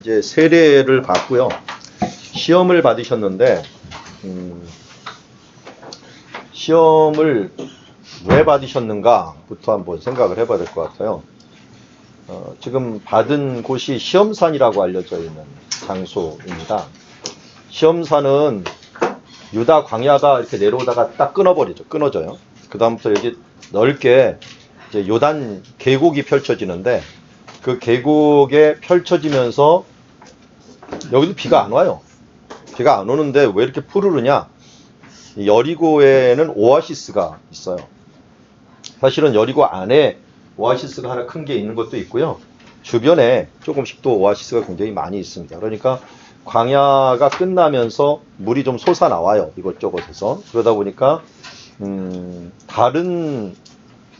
이제 세례를 받고요. 시험을 받으셨는데, 시험을 왜 받으셨는가부터 한번 생각을 해봐야 될 것 같아요. 지금 받은 곳이 시험산이라고 알려져 있는 장소입니다. 시험산은 유다 광야가 이렇게 내려오다가 딱 끊어져요. 그 다음부터 여기 넓게 이제 요단 계곡이 펼쳐지는데, 그 계곡에 펼쳐지면서 여기도 비가 안 와요. 비가 안 오는데 왜 이렇게 푸르르냐? 여리고에는 오아시스가 있어요. 사실은 여리고 안에 오아시스가 하나 큰 게 있는 것도 있고요. 주변에 조금씩 또 오아시스가 굉장히 많이 있습니다. 그러니까 광야가 끝나면서 물이 좀 솟아나와요. 이것저것에서. 그러다 보니까 다른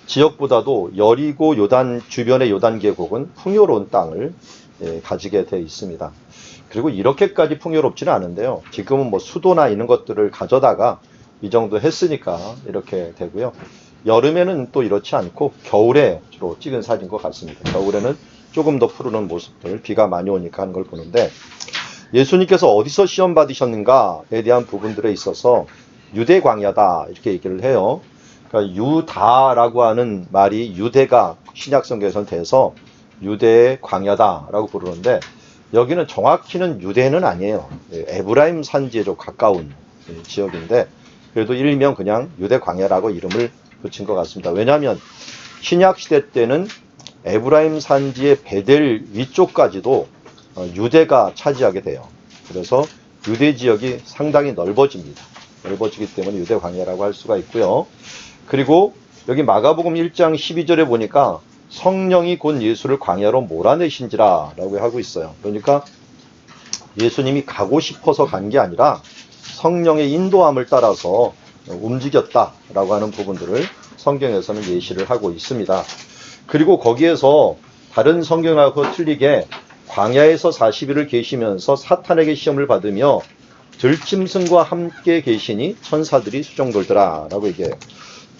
지역보다도 여리고 요단 주변의 요단 계곡은 풍요로운 땅을 가지게 되어 있습니다. 그리고 이렇게까지 풍요롭지는 않은데요. 지금은 뭐 수도나 이런 것들을 가져다가 이 정도 했으니까 이렇게 되고요. 여름에는 또 이렇지 않고 겨울에 주로 찍은 사진인 것 같습니다. 겨울에는 조금 더 푸르는 모습들, 비가 많이 오니까 하는 걸 보는데, 예수님께서 어디서 시험 받으셨는가에 대한 부분들에 있어서 유대 광야다 이렇게 얘기를 해요. 그러니까 유다라고 하는 말이 유대가 신약 성경에서는 돼서 유대의 광야다라고 부르는데, 여기는 정확히는 유대는 아니에요. 에브라임 산지에 좀 가까운 지역인데, 그래도 일명 그냥 유대 광야라고 이름을 붙인 것 같습니다. 왜냐하면 신약 시대 때는 에브라임 산지의 베델 위쪽까지도 유대가 차지하게 돼요. 그래서 유대 지역이 상당히 넓어집니다. 넓어지기 때문에 유대 광야라고 할 수가 있고요. 그리고 여기 마가복음 1장 12절에 보니까 성령이 곧 예수를 광야로 몰아내신지라 라고 하고 있어요. 그러니까 예수님이 가고 싶어서 간 게 아니라 성령의 인도함을 따라서 움직였다라고 하는 부분들을 성경에서는 예시를 하고 있습니다. 그리고 거기에서 다른 성경하고 틀리게 광야에서 40일을 계시면서 사탄에게 시험을 받으며 들짐승과 함께 계시니 천사들이 수종돌더라 라고 얘기해요.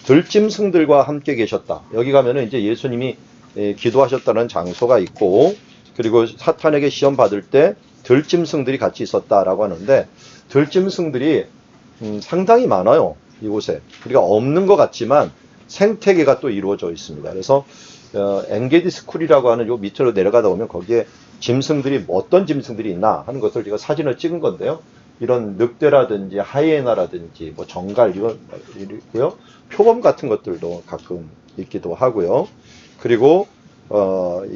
들짐승들과 함께 계셨다. 여기 가면은 이제 예수님이 기도하셨다는 장소가 있고, 그리고 사탄에게 시험 받을 때 들짐승들이 같이 있었다라고 하는데, 들짐승들이 상당히 많아요. 이곳에. 우리가 없는 것 같지만 생태계가 또 이루어져 있습니다. 그래서 엥게디 스쿨이라고 하는 요 밑으로 내려가다 보면 거기에 짐승들이 어떤 짐승들이 있나 하는 것을 제가 사진을 찍은 건데요. 이런 늑대라든지 하이에나라든지 뭐 정갈 이런 있고요. 표범 같은 것들도 가끔 있기도 하고요. 그리고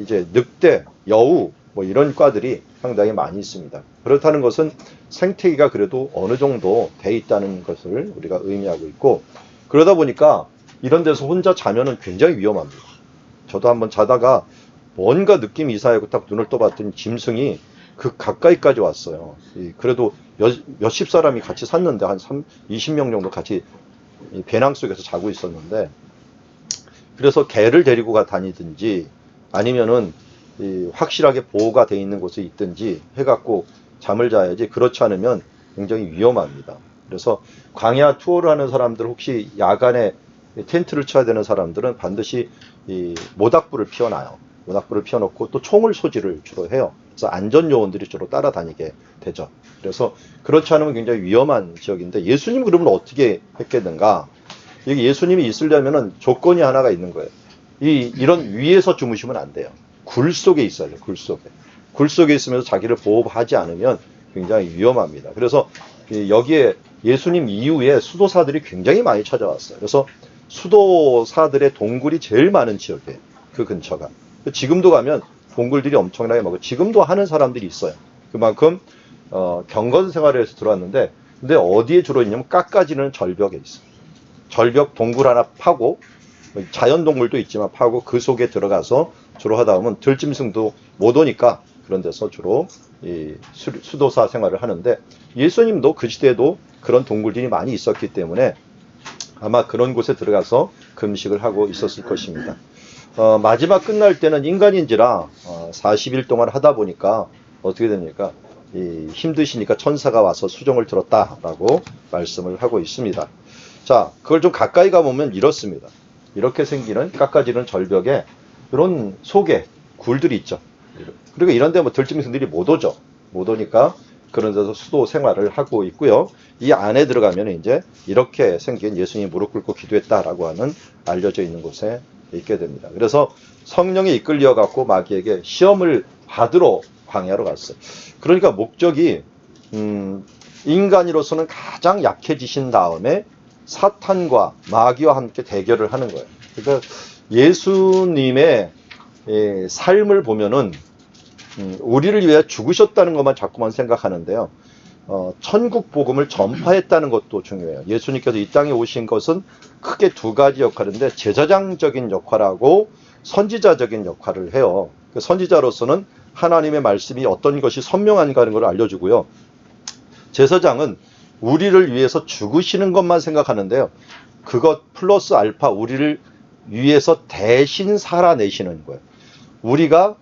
이제 늑대, 여우 뭐 이런 과들이 상당히 많이 있습니다. 그렇다는 것은 생태계가 그래도 어느 정도 돼 있다는 것을 우리가 의미하고 있고, 그러다 보니까 이런 데서 혼자 자면은 굉장히 위험합니다. 저도 한번 자다가 뭔가 느낌이 이상하고 딱 눈을 떠봤더니 짐승이 그 가까이까지 왔어요. 그래도 몇십 사람이 같이 샀는데 한 20명 정도 같이 배낭 속에서 자고 있었는데, 그래서 개를 데리고 다니든지 아니면은 확실하게 보호가 돼 있는 곳에 있든지 해갖고 잠을 자야지, 그렇지 않으면 굉장히 위험합니다. 그래서 광야 투어를 하는 사람들, 혹시 야간에 텐트를 쳐야 되는 사람들은 반드시 이 모닥불을 피워놔요. 모닥불을 피워놓고 또 총을 소지를 주로 해요. 그래서 안전요원들이 주로 따라다니게 되죠. 그래서 그렇지 않으면 굉장히 위험한 지역인데, 예수님 그러면 어떻게 했겠는가? 여기 예수님이 있으려면은 조건이 하나가 있는 거예요. 이런 위에서 주무시면 안 돼요. 굴 속에 있어야 돼요. 굴 속에. 굴 속에 있으면서 자기를 보호하지 않으면 굉장히 위험합니다. 그래서 여기에 예수님 이후에 수도사들이 굉장히 많이 찾아왔어요. 그래서 수도사들의 동굴이 제일 많은 지역이에요. 그 근처가. 지금도 가면 동굴들이 엄청나게 많고, 지금도 하는 사람들이 있어요. 그만큼 경건 생활에서 들어왔는데, 근데 어디에 주로 있냐면 깎아지는 절벽에 있어요. 절벽 동굴 하나 파고, 자연 동굴도 있지만 파고 그 속에 들어가서 주로 하다 보면 들짐승도 못 오니까 그런 데서 주로 이 수도사 생활을 하는데, 예수님도 그 시대에도 그런 동굴들이 많이 있었기 때문에 아마 그런 곳에 들어가서 금식을 하고 있었을 것입니다. 마지막 끝날 때는 인간인지라 40일 동안 하다 보니까 어떻게 됩니까? 힘드시니까 천사가 와서 수종을 들었다라고 말씀을 하고 있습니다. 자, 그걸 좀 가까이 가보면 이렇습니다. 이렇게 생기는 깎아지는 절벽에 이런 속에 굴들이 있죠. 그리고 이런 데 뭐 들짐승들이 못 오죠. 못 오니까 그런 데서 수도 생활을 하고 있고요. 이 안에 들어가면 이제 이렇게 생긴 예수님이 무릎 꿇고 기도했다라고 하는 알려져 있는 곳에 있게 됩니다. 그래서 성령에 이끌려 갖고 마귀에게 시험을 받으러 광야로 갔어요. 그러니까 목적이 인간으로서는 가장 약해지신 다음에 사탄과 마귀와 함께 대결을 하는 거예요. 그러니까 예수님의 삶을 보면은 우리를 위해 죽으셨다는 것만 자꾸만 생각하는데요. 천국 복음을 전파했다는 것도 중요해요. 예수님께서 이 땅에 오신 것은 크게 두 가지 역할인데 제사장적인 역할하고 선지자적인 역할을 해요. 선지자로서는 하나님의 말씀이 어떤 것이 선명한가 하는 걸 알려주고요. 제사장은 우리를 위해서 죽으시는 것만 생각하는데요. 그것 플러스 알파 우리를 위해서 대신 살아내시는 거예요. 우리가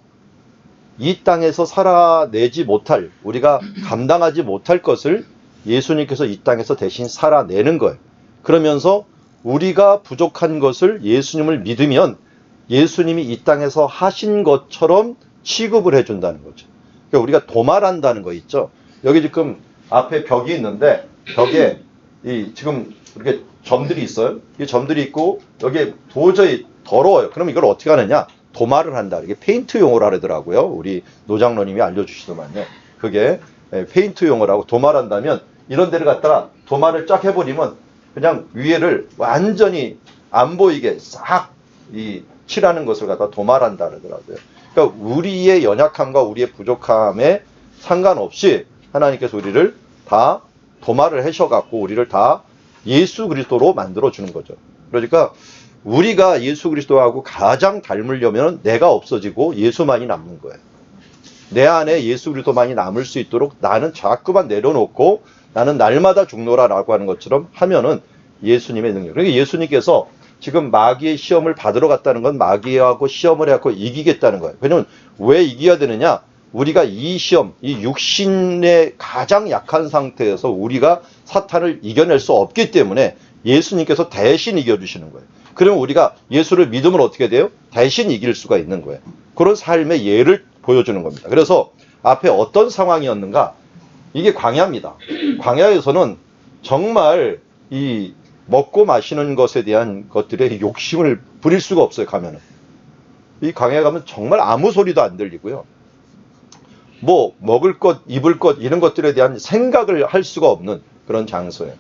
이 땅에서 살아내지 못할, 우리가 감당하지 못할 것을 예수님께서 이 땅에서 대신 살아내는 거예요. 그러면서 우리가 부족한 것을 예수님을 믿으면 예수님이 이 땅에서 하신 것처럼 취급을 해준다는 거죠. 그러니까 우리가 도말한다는 거 있죠. 여기 지금 앞에 벽이 있는데 벽에 지금 이렇게 점들이 있어요. 이 점들이 있고 여기에 도저히 더러워요. 그럼 이걸 어떻게 하느냐? 도마를 한다. 이게 페인트 용어라 그러더라고요. 우리 노장로님이 알려주시더만요. 그게 페인트 용어라고 도마한다면 이런 데를 갖다가 도마를 쫙 해버리면 그냥 위에를 완전히 안 보이게 싹 칠하는 것을 갖다 도마한다 그러더라고요. 그러니까 우리의 연약함과 우리의 부족함에 상관없이 하나님께서 우리를 다 도마를 하셔갖고 우리를 다 예수 그리스도로 만들어주는 거죠. 그러니까 우리가 예수 그리스도하고 가장 닮으려면 내가 없어지고 예수만이 남는 거예요. 내 안에 예수 그리스도만이 남을 수 있도록 나는 자꾸만 내려놓고 나는 날마다 죽노라라고 하는 것처럼 하면은 예수님의 능력. 그러니까 예수님께서 지금 마귀의 시험을 받으러 갔다는 건 마귀하고 시험을 해갖고 이기겠다는 거예요. 왜냐면 왜 이겨야 되느냐? 우리가 이 시험, 이 육신의 가장 약한 상태에서 우리가 사탄을 이겨낼 수 없기 때문에 예수님께서 대신 이겨주시는 거예요. 그러면 우리가 예수를 믿으면 어떻게 돼요? 대신 이길 수가 있는 거예요. 그런 삶의 예를 보여주는 겁니다. 그래서 앞에 어떤 상황이었는가? 이게 광야입니다. 광야에서는 정말 이 먹고 마시는 것에 대한 것들의 욕심을 부릴 수가 없어요, 가면은. 이 광야에 가면 정말 아무 소리도 안 들리고요. 뭐 먹을 것, 입을 것 이런 것들에 대한 생각을 할 수가 없는 그런 장소예요.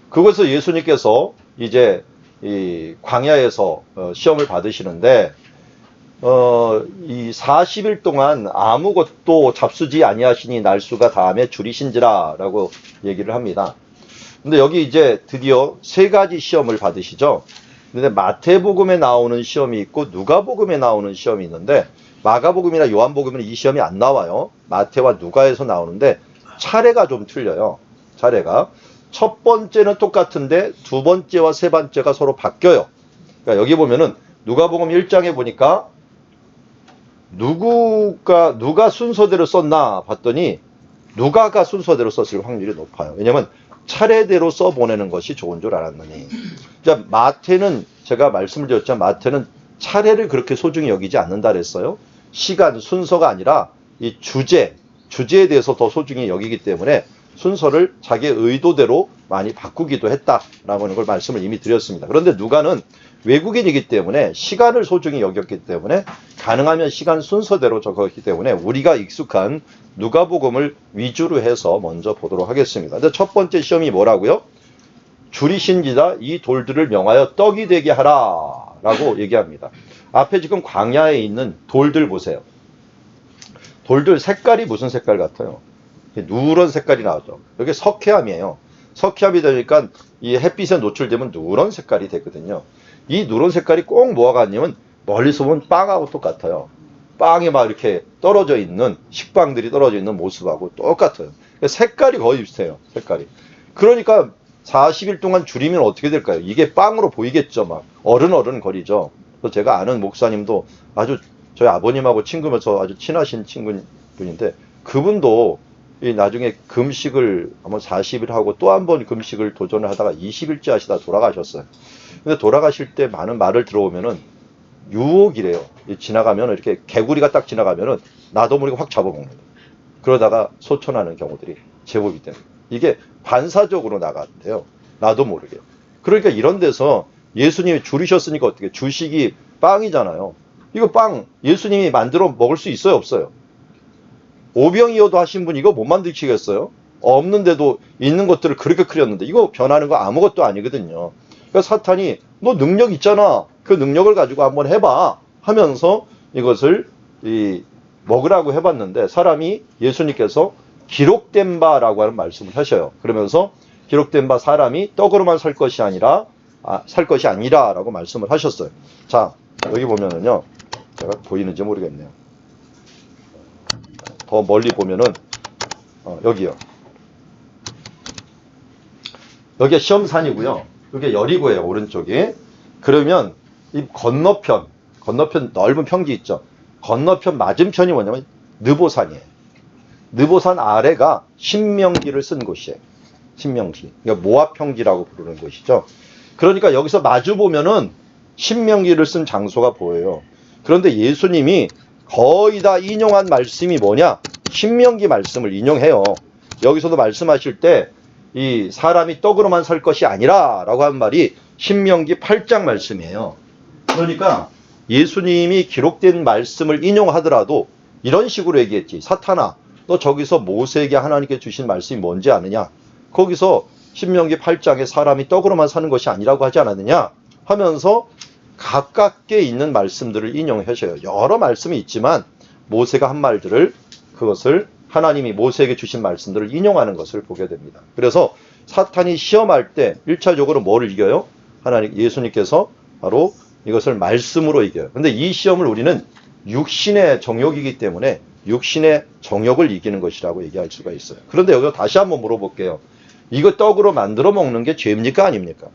그것을 예수님께서 이제 이 광야에서 시험을 받으시는데 이 40일 동안 아무것도 잡수지 아니하시니 날수가 다음에 줄이신지라라고 얘기를 합니다. 근데 여기 이제 드디어 세 가지 시험을 받으시죠. 근데 마태복음에 나오는 시험이 있고 누가복음에 나오는 시험이 있는데 마가복음이나 요한복음에는 이 시험이 안 나와요. 마태와 누가에서 나오는데 차례가 좀 틀려요. 차례가. 첫 번째는 똑같은데 두 번째와 세 번째가 서로 바뀌어요. 그러니까 여기 보면은 누가복음 1장에 보니까 누가 순서대로 썼나 봤더니 누가가 순서대로 썼을 확률이 높아요. 왜냐면 차례대로 써보내는 것이 좋은 줄 알았느니. 자, 마태는 제가 말씀을 드렸지만 마태는 차례를 그렇게 소중히 여기지 않는다 그랬어요. 시간, 순서가 아니라 이 주제에 대해서 더 소중히 여기기 때문에 순서를 자기의 의도대로 많이 바꾸기도 했다라고 하는 걸 말씀을 이미 드렸습니다. 그런데 누가는 외국인이기 때문에 시간을 소중히 여겼기 때문에 가능하면 시간 순서대로 적었기 때문에 우리가 익숙한 누가복음을 위주로 해서 먼저 보도록 하겠습니다. 근데 첫 번째 시험이 뭐라고요? 줄이신지라 이 돌들을 명하여 떡이 되게 하라 라고 얘기합니다. 앞에 지금 광야에 있는 돌들 보세요. 돌들 색깔이 무슨 색깔 같아요? 누런 색깔이 나오죠. 이게 석회암이에요. 석회암이 되니까 이 햇빛에 노출되면 누런 색깔이 되거든요. 이 누런 색깔이 꼭 뭐가 같냐면 멀리서 보면 빵하고 똑같아요. 빵이 막 이렇게 떨어져 있는 식빵들이 떨어져 있는 모습하고 똑같아요. 색깔이 거의 비슷해요. 색깔이. 그러니까 40일 동안 줄이면 어떻게 될까요? 이게 빵으로 보이겠죠. 막 어른어른 거리죠. 그래서 제가 아는 목사님도 아주 저희 아버님하고 친구면서 아주 친하신 친구분인데 그분도 나중에 금식을 한번 40일 하고 또 한 번 금식을 도전을 하다가 20일째 하시다 돌아가셨어요. 근데 돌아가실 때 많은 말을 들어보면은 유혹이래요. 지나가면 이렇게 개구리가 딱 지나가면은 나도 모르게 확 잡아먹는다. 그러다가 소천하는 경우들이 제법이 됩니다. 이게 반사적으로 나갔대요. 나도 모르게. 그러니까 이런 데서 예수님이 줄이셨으니까 어떻게, 주식이 빵이잖아요. 이거 빵 예수님이 만들어 먹을 수 있어요, 없어요? 오병이어도 하신 분 이거 못 만드시겠어요? 없는데도 있는 것들을 그렇게 크렸는데 이거 변하는 거 아무것도 아니거든요. 그러니까 사탄이 너 능력 있잖아. 그 능력을 가지고 한번 해봐 하면서 이것을 먹으라고 해봤는데, 사람이, 예수님께서 기록된 바라고 하는 말씀을 하셔요. 그러면서 기록된 바 사람이 떡으로만 살 것이 아니라 라고 말씀을 하셨어요. 자, 여기 보면은요, 제가 보이는지 모르겠네요. 더 멀리 보면은 여기요. 여기가 시험산이고요. 여기 여리고예요, 오른쪽이. 그러면 이 건너편 넓은 평지 있죠. 건너편 맞은편이 뭐냐면 느보산이에요. 느보산 아래가 신명기를 쓴 곳이에요. 신명기. 그러니까 모압평지라고 부르는 곳이죠. 그러니까 여기서 마주 보면은 신명기를 쓴 장소가 보여요. 그런데 예수님이 거의 다 인용한 말씀이 뭐냐? 신명기 말씀을 인용해요. 여기서도 말씀하실 때 이 사람이 떡으로만 살 것이 아니라 라고 한 말이 신명기 8장 말씀이에요. 그러니까 예수님이 기록된 말씀을 인용하더라도 이런 식으로 얘기했지. 사탄아, 너 저기서 모세에게 하나님께 주신 말씀이 뭔지 아느냐? 거기서 신명기 8장에 사람이 떡으로만 사는 것이 아니라고 하지 않았느냐? 하면서 가깝게 있는 말씀들을 인용하셔요. 여러 말씀이 있지만 모세가 한 말들을, 그것을 하나님이 모세에게 주신 말씀들을 인용하는 것을 보게 됩니다. 그래서 사탄이 시험할 때 1차적으로 뭐를 이겨요? 예수님께서 바로 이것을 말씀으로 이겨요. 근데 이 시험을 우리는 육신의 정욕이기 때문에 육신의 정욕을 이기는 것이라고 얘기할 수가 있어요. 그런데 여기서 다시 한번 물어볼게요. 이거 떡으로 만들어 먹는 게 죄입니까? 아닙니까?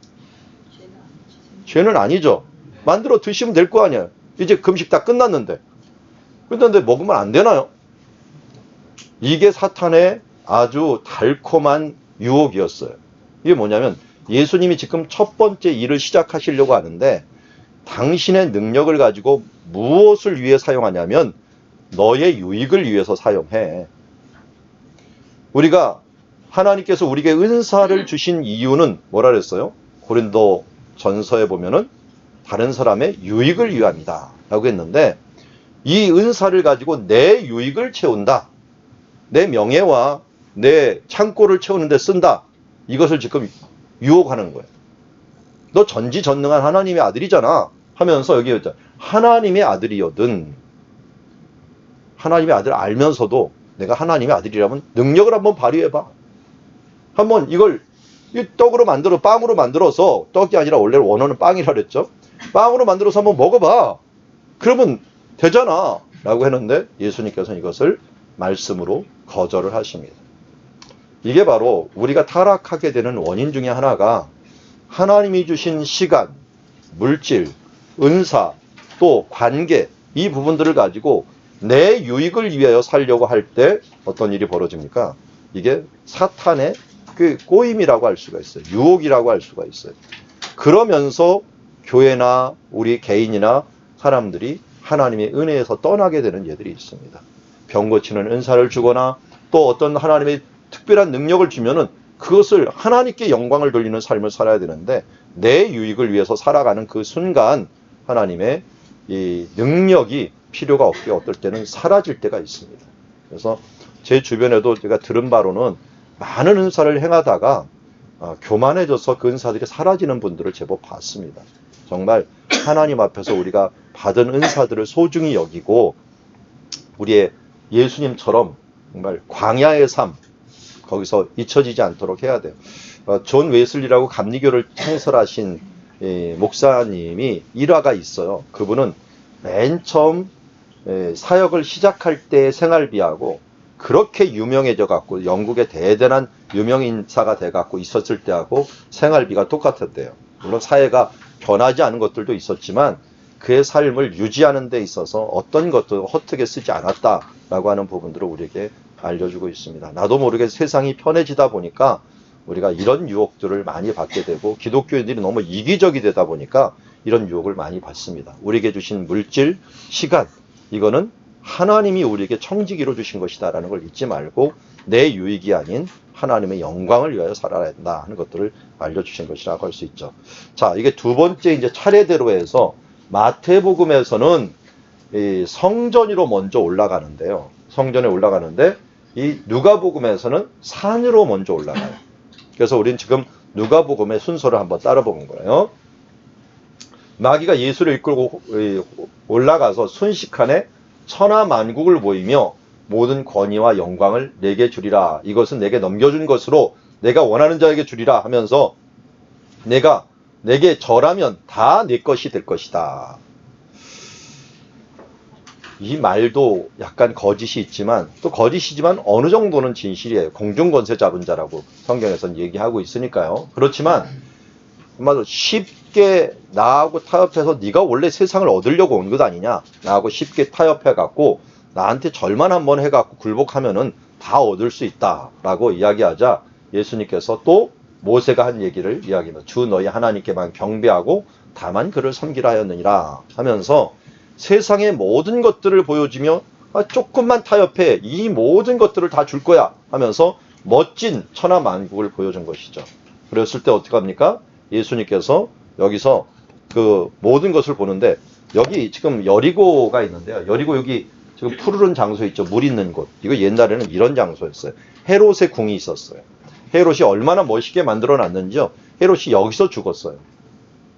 죄는 아니죠. 만들어 드시면 될 거 아니에요. 이제 금식 다 끝났는데 먹으면 안 되나요? 이게 사탄의 아주 달콤한 유혹이었어요. 이게 뭐냐면 예수님이 지금 첫 번째 일을 시작하시려고 하는데, 당신의 능력을 가지고 무엇을 위해 사용하냐면 너의 유익을 위해서 사용해. 우리가, 하나님께서 우리에게 은사를 주신 이유는 뭐라 그랬어요? 고린도 전서에 보면은 다른 사람의 유익을 위함이다 라고 했는데, 이 은사를 가지고 내 유익을 채운다, 내 명예와 내 창고를 채우는 데 쓴다, 이것을 지금 유혹하는 거예요. 너 전지전능한 하나님의 아들이잖아 하면서, 여기 하나님의 아들이거든, 하나님의 아들 알면서도 내가 하나님의 아들이라면 능력을 한번 발휘해봐. 한번 이걸 떡으로 만들어, 빵으로 만들어서, 떡이 아니라 원래 원어는 빵이라 그랬죠. 빵으로 만들어서 한번 먹어봐. 그러면 되잖아 라고 했는데, 예수님께서는 이것을 말씀으로 거절을 하십니다. 이게 바로 우리가 타락하게 되는 원인 중에 하나가, 하나님이 주신 시간, 물질, 은사, 또 관계, 이 부분들을 가지고 내 유익을 위하여 살려고 할 때 어떤 일이 벌어집니까? 이게 사탄의 그 꼬임이라고 할 수가 있어요. 유혹이라고 할 수가 있어요. 그러면서 교회나 우리 개인이나 사람들이 하나님의 은혜에서 떠나게 되는 예들이 있습니다. 병 고치는 은사를 주거나 또 어떤 하나님의 특별한 능력을 주면은 그것을 하나님께 영광을 돌리는 삶을 살아야 되는데, 내 유익을 위해서 살아가는 그 순간 하나님의 이 능력이 필요가 없게 어떨 때는 사라질 때가 있습니다. 그래서 제 주변에도 제가 들은 바로는 많은 은사를 행하다가 교만해져서 그 은사들이 사라지는 분들을 제법 봤습니다. 정말 하나님 앞에서 우리가 받은 은사들을 소중히 여기고, 우리의 예수님처럼 정말 광야의 삶, 거기서 잊혀지지 않도록 해야 돼요. 존 웨슬리라고 감리교를 창설하신 목사님이 일화가 있어요. 그분은 맨 처음 사역을 시작할 때의 생활비하고 그렇게 유명해져 갖고 영국의 대단한 유명인사가 돼 갖고 있었을 때하고 생활비가 똑같았대요. 물론 사회가 변하지 않은 것들도 있었지만 그의 삶을 유지하는 데 있어서 어떤 것도 허투게 쓰지 않았다라고 하는 부분들을 우리에게 알려주고 있습니다. 나도 모르게 세상이 편해지다 보니까 우리가 이런 유혹들을 많이 받게 되고, 기독교인들이 너무 이기적이 되다 보니까 이런 유혹을 많이 받습니다. 우리에게 주신 물질, 시간, 이거는 하나님이 우리에게 청지기로 주신 것이다 라는 걸 잊지 말고 내 유익이 아닌 하나님의 영광을 위하여 살아야 된다 하는 것들을 알려주신 것이라고 할 수 있죠. 자, 이게 두 번째 이제 차례대로 해서 마태복음에서는 이 성전으로 먼저 올라가는데요. 성전에 올라가는데 이 누가복음에서는 산으로 먼저 올라가요. 그래서 우리는 지금 누가복음의 순서를 한번 따라보는 거예요. 마귀가 예수를 이끌고 올라가서 순식간에 천하만국을 보이며 모든 권위와 영광을 내게 주리라. 이것은 내게 넘겨준 것으로 내가 원하는 자에게 주리라 하면서 내게 절하면 다 내 것이 될 것이다. 이 말도 약간 거짓이 있지만 또 거짓이지만 어느 정도는 진실이에요. 공중권세 잡은 자라고 성경에서는 얘기하고 있으니까요. 그렇지만 아마도 쉽게 나하고 타협해서 네가 원래 세상을 얻으려고 온 것 아니냐, 나하고 쉽게 타협해갖고 나한테 절만 한번 해갖고 굴복하면은 다 얻을 수 있다라고 이야기하자 예수님께서 또 모세가 한 얘기를 이야기합니다. 주 너희 하나님께만 경배하고 다만 그를 섬기라 하였느니라 하면서 세상의 모든 것들을 보여주며 조금만 타협해 이 모든 것들을 다 줄 거야 하면서 멋진 천하만국을 보여준 것이죠. 그랬을 때 어떻게 합니까? 예수님께서 여기서 그 모든 것을 보는데 여기 지금 여리고가 있는데요. 여리고 여기 지금 푸르른 장소 있죠. 물 있는 곳. 이거 옛날에는 이런 장소였어요. 헤롯의 궁이 있었어요. 헤롯이 얼마나 멋있게 만들어 놨는지요. 헤롯이 여기서 죽었어요.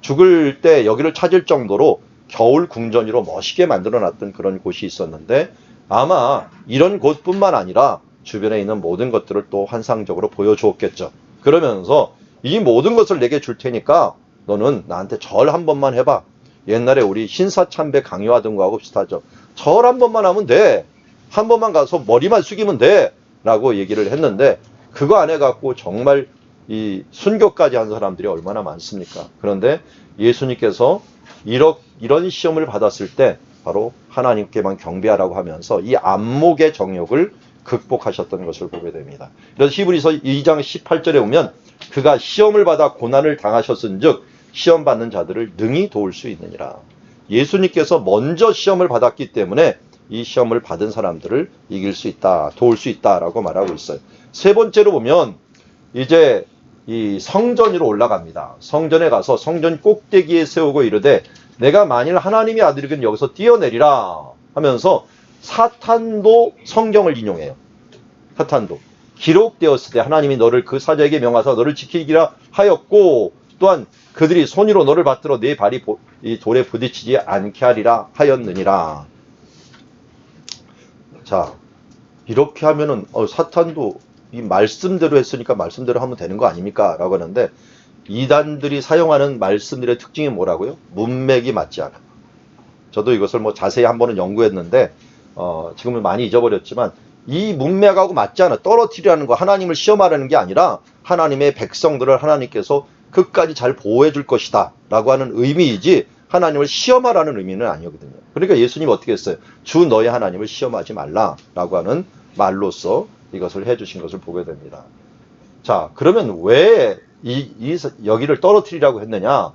죽을 때 여기를 찾을 정도로 겨울 궁전으로 멋있게 만들어 놨던 그런 곳이 있었는데 아마 이런 곳뿐만 아니라 주변에 있는 모든 것들을 또 환상적으로 보여주었겠죠. 그러면서 이 모든 것을 내게 줄 테니까 너는 나한테 절 한 번만 해봐. 옛날에 우리 신사참배 강요하던 거하고 비슷하죠. 절 한 번만 하면 돼. 한 번만 가서 머리만 숙이면 돼. 라고 얘기를 했는데 그거 안 해갖고 정말 이 순교까지 한 사람들이 얼마나 많습니까? 그런데 예수님께서 이런 시험을 받았을 때 바로 하나님께만 경배하라고 하면서 이 안목의 정욕을 극복하셨던 것을 보게 됩니다. 그래서 히브리서 2장 18절에 보면 그가 시험을 받아 고난을 당하셨은즉 시험 받는 자들을 능히 도울 수 있느니라. 예수님께서 먼저 시험을 받았기 때문에 이 시험을 받은 사람들을 이길 수 있다, 도울 수 있다라고 말하고 있어요. 세 번째로 보면 이제 이 성전으로 올라갑니다. 성전에 가서 성전 꼭대기에 세우고 이르되 내가 만일 하나님의 아들이면 여기서 뛰어내리라 하면서 사탄도 성경을 인용해요. 사탄도 기록되었을 때 하나님이 너를 그 사자에게 명하사 너를 지키기라 하였고 또한 그들이 손으로 너를 받들어 네 발이 이 돌에 부딪히지 않게 하리라 하였느니라. 자, 이렇게 하면은 사탄도 이 말씀대로 했으니까 말씀대로 하면 되는 거 아닙니까? 라고 하는데 이단들이 사용하는 말씀들의 특징이 뭐라고요? 문맥이 맞지 않아. 저도 이것을 뭐 자세히 한번은 연구했는데 지금은 많이 잊어버렸지만 이 문맥하고 맞지 않아. 떨어뜨리라는 거 하나님을 시험하라는 게 아니라 하나님의 백성들을 하나님께서 끝까지 잘 보호해 줄 것이다 라고 하는 의미이지 하나님을 시험하라는 의미는 아니거든요. 그러니까 예수님 어떻게 했어요? 주 너의 하나님을 시험하지 말라 라고 하는 말로써 이것을 해주신 것을 보게 됩니다. 자, 그러면 왜 여기를 떨어뜨리라고 했느냐?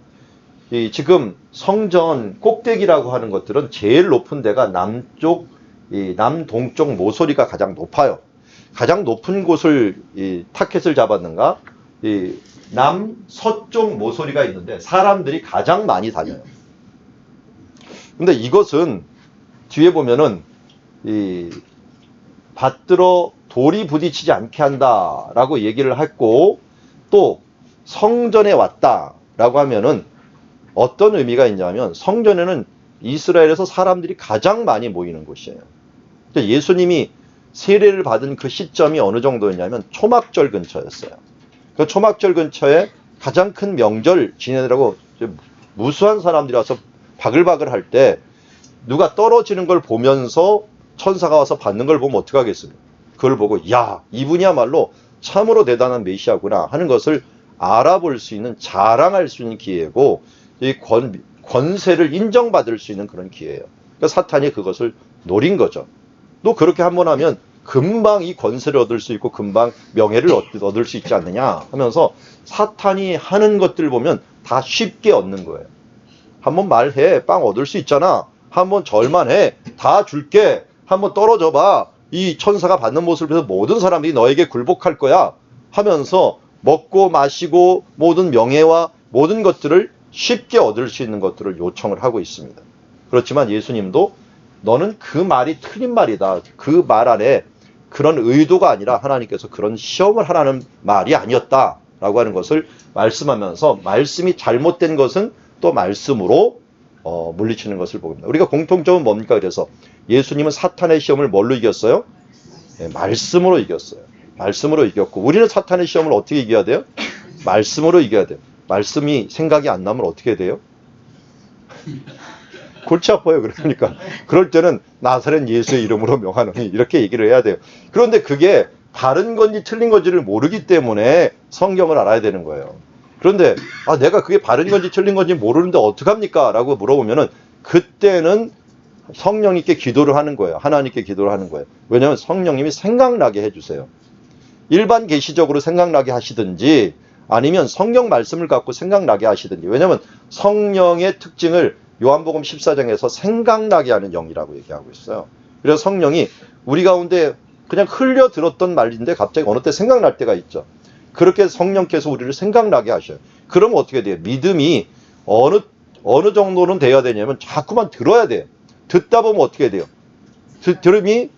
지금 성전 꼭대기라고 하는 것들은 제일 높은 데가 남동쪽 모서리가 가장 높아요. 가장 높은 곳을 타켓을 잡았는가? 남서쪽 모서리가 있는데 사람들이 가장 많이 다녀요. 근데 이것은 뒤에 보면은 받들어 돌이 부딪히지 않게 한다라고 얘기를 했고 또 성전에 왔다라고 하면은 어떤 의미가 있냐면 성전에는 이스라엘에서 사람들이 가장 많이 모이는 곳이에요. 예수님이 세례를 받은 그 시점이 어느 정도였냐면 초막절 근처였어요. 그 초막절 근처에 가장 큰 명절 지내느라고 무수한 사람들이 와서 바글바글 할 때 누가 떨어지는 걸 보면서 천사가 와서 받는 걸 보면 어떻게 하겠습니까? 그걸 보고 야, 이분이야말로 참으로 대단한 메시아구나 하는 것을 알아볼 수 있는, 자랑할 수 있는 기회고 이 권세를 인정받을 수 있는 그런 기회예요. 그러니까 사탄이 그것을 노린 거죠. 또 그렇게 한번 하면 금방 이 권세를 얻을 수 있고 금방 명예를 얻을 수 있지 않느냐 하면서 사탄이 하는 것들 보면 다 쉽게 얻는 거예요. 한번 말해. 빵 얻을 수 있잖아. 한번 절만 해. 다 줄게. 한번 떨어져 봐. 이 천사가 받는 모습을 보면서 모든 사람들이 너에게 굴복할 거야 하면서 먹고 마시고 모든 명예와 모든 것들을 쉽게 얻을 수 있는 것들을 요청을 하고 있습니다. 그렇지만 예수님도 너는 그 말이 틀린 말이다. 그 말 안에 그런 의도가 아니라 하나님께서 그런 시험을 하라는 말이 아니었다라고 하는 것을 말씀하면서 말씀이 잘못된 것은 또 말씀으로 물리치는 것을 보입니다. 우리가 공통점은 뭡니까? 그래서 예수님은 사탄의 시험을 뭘로 이겼어요? 네, 말씀으로 이겼어요. 말씀으로 이겼고 우리는 사탄의 시험을 어떻게 이겨야 돼요? 말씀으로 이겨야 돼요. 말씀이 생각이 안 나면 어떻게 돼요? 골치 아파요. 그러니까 그럴 때는 나사렛 예수의 이름으로 명하노니 이렇게 얘기를 해야 돼요. 그런데 그게 바른 건지 틀린 건지를 모르기 때문에 성경을 알아야 되는 거예요. 그런데 내가 그게 바른 건지 틀린 건지 모르는데 어떡합니까? 라고 물어보면은 그때는 성령님께 기도를 하는 거예요. 하나님께 기도를 하는 거예요. 왜냐하면 성령님이 생각나게 해주세요. 일반 계시적으로 생각나게 하시든지 아니면 성경 말씀을 갖고 생각나게 하시든지. 왜냐하면 성령의 특징을 요한복음 14장에서 생각나게 하는 영이라고 얘기하고 있어요. 그래서 성령이 우리 가운데 그냥 흘려 들었던 말인데 갑자기 어느 때 생각날 때가 있죠. 그렇게 성령께서 우리를 생각나게 하셔요. 그러면 어떻게 돼요? 믿음이 어느 정도는 돼야 되냐면 자꾸만 들어야 돼요. 듣다 보면 어떻게 돼요? 들음이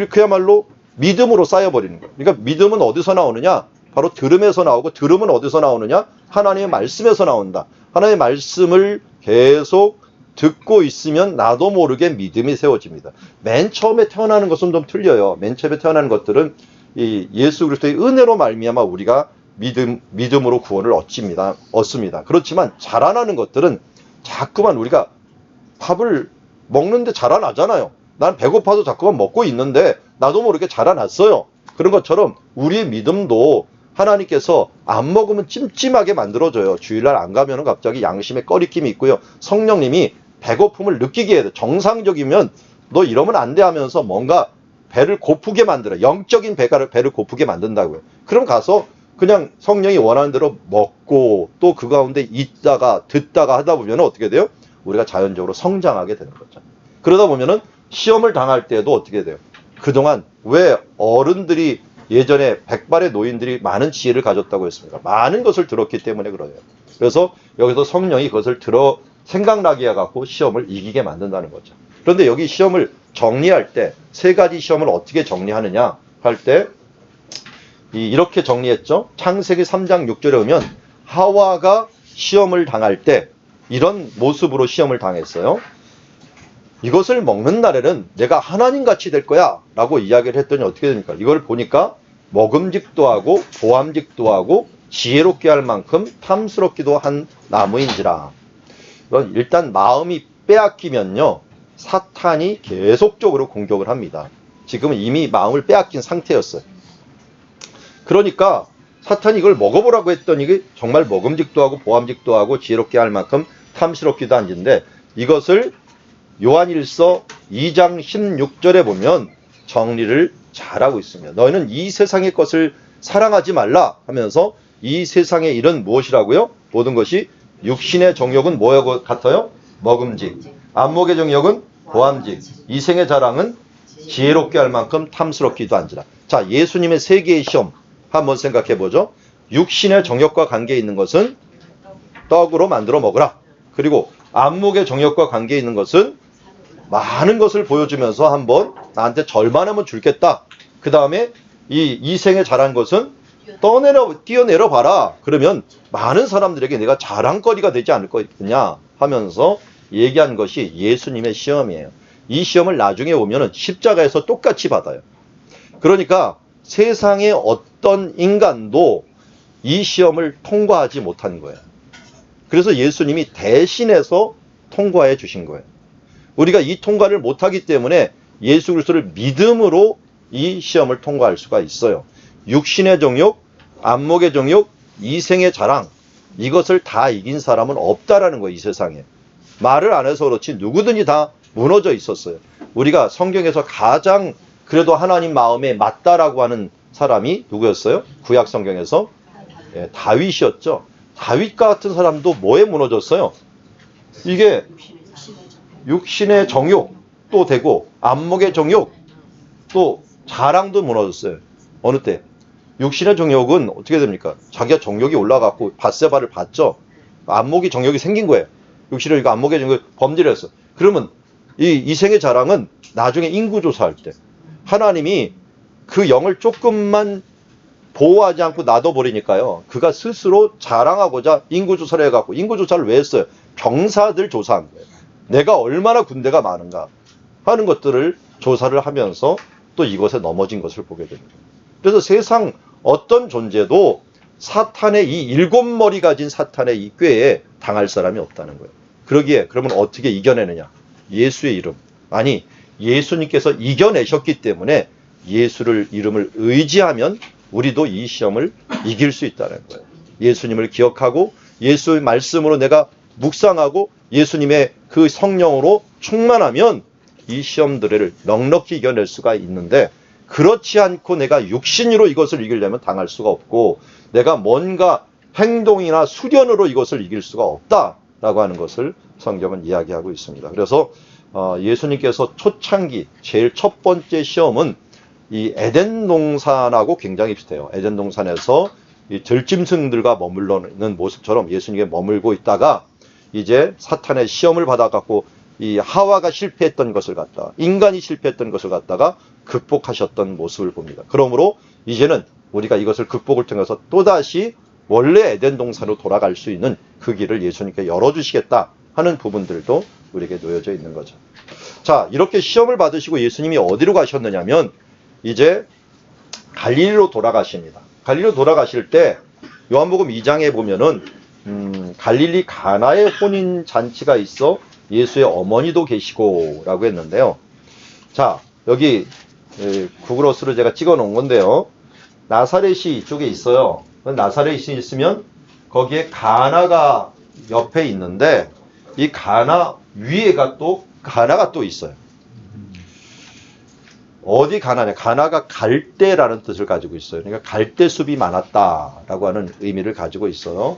그야말로 믿음으로 쌓여버리는 거예요. 그러니까 믿음은 어디서 나오느냐? 바로 들음에서 나오고 들음은 어디서 나오느냐? 하나님의 말씀에서 나온다. 하나님의 말씀을 계속 듣고 있으면 나도 모르게 믿음이 세워집니다. 맨 처음에 태어나는 것은 좀 틀려요. 맨 처음에 태어나는 것들은 이 예수 그리스도의 은혜로 말미암아 우리가 믿음으로 구원을 얻습니다. 그렇지만 자라나는 것들은 자꾸만 우리가 밥을 먹는데 자라나잖아요. 난 배고파도 자꾸만 먹고 있는데 나도 모르게 자라났어요. 그런 것처럼 우리의 믿음도 하나님께서 안 먹으면 찜찜하게 만들어줘요. 주일날 안 가면 갑자기 양심에 꺼리낌이 있고요. 성령님이 배고픔을 느끼게 해야 돼. 정상적이면 너 이러면 안 돼 하면서 뭔가 배를 고프게 만들어. 영적인 배를 고프게 만든다고요. 그럼 가서 그냥 성령이 원하는 대로 먹고 또 그 가운데 있다가 듣다가 하다 보면 어떻게 돼요? 우리가 자연적으로 성장하게 되는 거죠. 그러다 보면은 시험을 당할 때도 어떻게 돼요? 그동안 왜 어른들이 예전에 백발의 노인들이 많은 지혜를 가졌다고 했습니까? 많은 것을 들었기 때문에 그래요. 그래서 여기서 성령이 그것을 생각나게 해갖고 시험을 이기게 만든다는 거죠. 그런데 여기 시험을 정리할 때 세 가지 시험을 어떻게 정리하느냐 할 때 이렇게 정리했죠. 창세기 3장 6절에 보면 하와가 시험을 당할 때 이런 모습으로 시험을 당했어요. 이것을 먹는 날에는 내가 하나님같이 될 거야 라고 이야기를 했더니 어떻게 됩니까? 이걸 보니까 먹음직도 하고 보암직도 하고 지혜롭게 할 만큼 탐스럽기도 한 나무인지라. 일단 마음이 빼앗기면요 사탄이 계속적으로 공격을 합니다. 지금은 이미 마음을 빼앗긴 상태였어요. 그러니까 사탄이 이걸 먹어보라고 했더니 이게 정말 먹음직도 하고 보암직도 하고 지혜롭게 할 만큼 탐스럽기도 한지인데 이것을 요한일서 2장 16절에 보면 정리를 잘하고 있습니다. 너희는 이 세상의 것을 사랑하지 말라 하면서 이 세상의 일은 무엇이라고요? 모든 것이 육신의 정욕은 뭐하고 같아요? 먹음직. 안목의 정욕은 보암직. 이생의 자랑은 지혜롭게 할 만큼 탐스럽기도 한지라. 자, 예수님의 세 개의 시험 한번 생각해 보죠. 육신의 정욕과 관계 있는 것은 떡으로 만들어 먹으라. 그리고 안목의 정욕과 관계 있는 것은 많은 것을 보여주면서 한번 나한테 절만하면 줄겠다. 그 다음에 이 이생에 잘한 것은 뛰어내려 봐라. 그러면 많은 사람들에게 내가 자랑거리가 되지 않을 거냐 하면서 얘기한 것이 예수님의 시험이에요. 이 시험을 나중에 오면은 십자가에서 똑같이 받아요. 그러니까 세상의 어떤 인간도 이 시험을 통과하지 못한 거예요. 그래서 예수님이 대신해서 통과해 주신 거예요. 우리가 이 통과를 못하기 때문에 예수 그리스도를 믿음으로 이 시험을 통과할 수가 있어요. 육신의 정욕, 안목의 정욕, 이생의 자랑, 이것을 다 이긴 사람은 없다라는 거예요. 이 세상에. 말을 안 해서 그렇지 누구든지 다 무너져 있었어요. 우리가 성경에서 가장 그래도 하나님 마음에 맞다라고 하는 사람이 누구였어요? 구약 성경에서 다윗이었죠. 다윗 같은 사람도 뭐에 무너졌어요? 이게 육신의 정욕도 되고 안목의 정욕 또 자랑도 무너졌어요. 어느 때? 육신의 정욕은 어떻게 됩니까? 자기가 정욕이 올라갔고 밧세바를 봤죠. 안목이 정욕이 생긴 거예요. 육신의 이거 안목의 정욕이 범죄를 했어. 그러면 이 이생의 자랑은 나중에 인구조사할 때 하나님이 그 영을 조금만 보호하지 않고 놔둬버리니까요. 그가 스스로 자랑하고자 인구조사를 해갖고 인구조사를 왜 했어요? 병사들 조사한 거예요. 내가 얼마나 군대가 많은가 하는 것들을 조사를 하면서 또 이것에 넘어진 것을 보게 됩니다. 그래서 세상 어떤 존재도 사탄의 이 일곱 머리 가진 사탄의 이 꾀에 당할 사람이 없다는 거예요. 그러기에 그러면 어떻게 이겨내느냐? 예수의 이름. 아니 예수님께서 이겨내셨기 때문에 예수를 이름을 의지하면 우리도 이 시험을 이길 수 있다는 거예요. 예수님을 기억하고 예수의 말씀으로 내가 묵상하고 예수님의 그 성령으로 충만하면 이 시험들을 넉넉히 이겨낼 수가 있는데 그렇지 않고 내가 육신으로 이것을 이기려면 당할 수가 없고 내가 뭔가 행동이나 수련으로 이것을 이길 수가 없다라고 하는 것을 성경은 이야기하고 있습니다. 그래서 예수님께서 초창기 제일 첫 번째 시험은 이 에덴 동산하고 굉장히 비슷해요. 에덴 동산에서 이 들짐승들과 머물러 있는 모습처럼 예수님이 머물고 있다가 이제 사탄의 시험을 받아갖고 이 하와가 실패했던 것을 갖다가 인간이 실패했던 것을 갖다가 극복하셨던 모습을 봅니다. 그러므로 이제는 우리가 이것을 극복을 통해서 또다시 원래 에덴 동산으로 돌아갈 수 있는 그 길을 예수님께 열어주시겠다 하는 부분들도 우리에게 놓여져 있는 거죠. 자, 이렇게 시험을 받으시고 예수님이 어디로 가셨느냐면 이제 갈릴리로 돌아가십니다. 갈릴리로 돌아가실 때 요한복음 2장에 보면은 갈릴리 가나의 혼인 잔치가 있어 예수의 어머니도 계시고 라고 했는데요. 자, 여기 구글어스로 제가 찍어 놓은 건데요. 나사렛이 이쪽에 있어요. 나사렛이 있으면 거기에 가나가 옆에 있는데 이 가나 위에가 또 가나가 또 있어요. 어디 가나냐? 가나가 갈대라는 뜻을 가지고 있어요. 그러니까 갈대숲이 많았다라고 하는 의미를 가지고 있어요.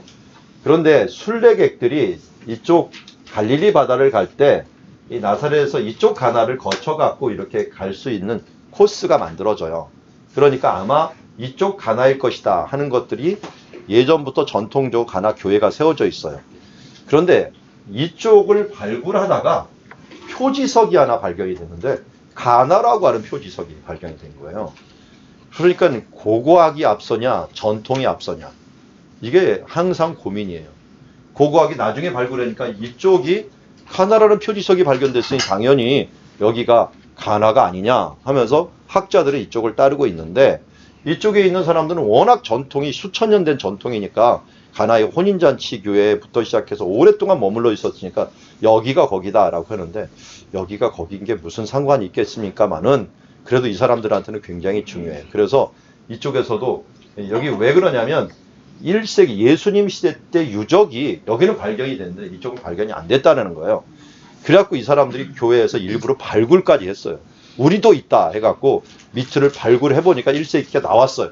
그런데 순례객들이 이쪽 갈릴리 바다를 갈 때 이 나사렛에서 이쪽 가나를 거쳐갖고 이렇게 갈 수 있는 코스가 만들어져요. 그러니까 아마 이쪽 가나일 것이다 하는 것들이 예전부터 전통적으로 가나 교회가 세워져 있어요. 그런데 이쪽을 발굴하다가 표지석이 하나 발견이 됐는데 가나라고 하는 표지석이 발견이 된 거예요. 그러니까 고고학이 앞서냐 전통이 앞서냐 이게 항상 고민이에요. 고고학이 나중에 발굴하니까 이쪽이 가나라는 표지석이 발견됐으니 당연히 여기가 가나가 아니냐 하면서 학자들은 이쪽을 따르고 있는데 이쪽에 있는 사람들은 워낙 전통이 수천 년 된 전통이니까 가나의 혼인잔치 교회부터 시작해서 오랫동안 머물러 있었으니까 여기가 거기다라고 하는데 여기가 거긴 게 무슨 상관이 있겠습니까만은 그래도 이 사람들한테는 굉장히 중요해요. 그래서 이쪽에서도 여기 왜 그러냐면 1세기 예수님 시대 때 유적이 여기는 발견이 됐는데 이쪽은 발견이 안 됐다는 거예요. 그래갖고 이 사람들이 교회에서 일부러 발굴까지 했어요. 우리도 있다 해갖고 밑을 발굴해보니까 1세기가 나왔어요.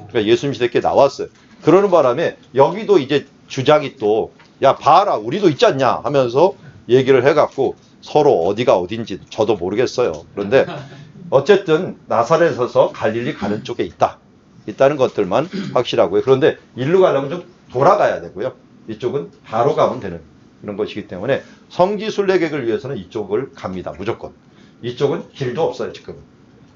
그러니까 예수님 시대 때 나왔어요. 그러는 바람에 여기도 이제 주장이 또 야 봐라 우리도 있지 않냐 하면서 얘기를 해갖고 서로 어디가 어딘지 저도 모르겠어요. 그런데 어쨌든 나사렛에서 갈릴리 가는 쪽에 있다는 것들만 확실하고요. 그런데 일로 가려면 좀 돌아가야 되고요. 이쪽은 바로 가면 되는 그런 것이기 때문에 성지순례객을 위해서는 이쪽을 갑니다. 무조건. 이쪽은 길도 없어요. 지금은.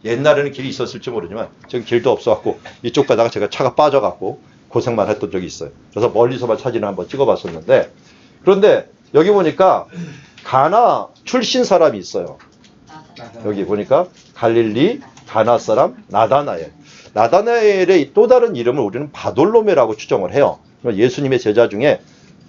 옛날에는 길이 있었을지 모르지만 지금 길도 없어갖고 이쪽 가다가 제가 차가 빠져갖고 고생만 했던 적이 있어요. 그래서 멀리서만 사진을 한번 찍어봤었는데 그런데 여기 보니까 가나 출신 사람이 있어요. 여기 보니까 갈릴리 가나 사람 나다나엘. 나다나엘의 또 다른 이름을 우리는 바돌로메라고 추정을 해요. 예수님의 제자 중에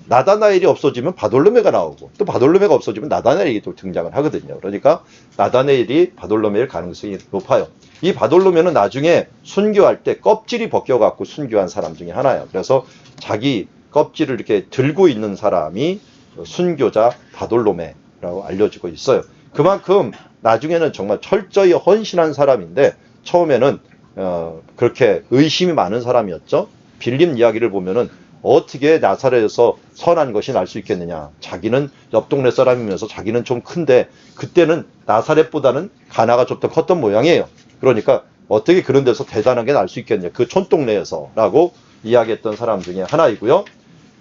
나다나엘이 없어지면 바돌로메가 나오고 또 바돌로메가 없어지면 나다나엘이 또 등장을 하거든요. 그러니까 나다나엘이 바돌로메일 가능성이 높아요. 이 바돌로메는 나중에 순교할 때 껍질이 벗겨갖고 순교한 사람 중에 하나예요. 그래서 자기 껍질을 이렇게 들고 있는 사람이 순교자 바돌로메라고 알려지고 있어요. 그만큼 나중에는 정말 철저히 헌신한 사람인데 처음에는 그렇게 의심이 많은 사람이었죠. 빌림 이야기를 보면은 어떻게 나사렛에서 선한 것이 날 수 있겠느냐. 자기는 옆 동네 사람이면서 자기는 좀 큰데 그때는 나사렛보다는 가나가 좀 더 컸던 모양이에요. 그러니까 어떻게 그런 데서 대단한 게 날 수 있겠냐. 그 촌동네에서 라고 이야기했던 사람 중에 하나이고요.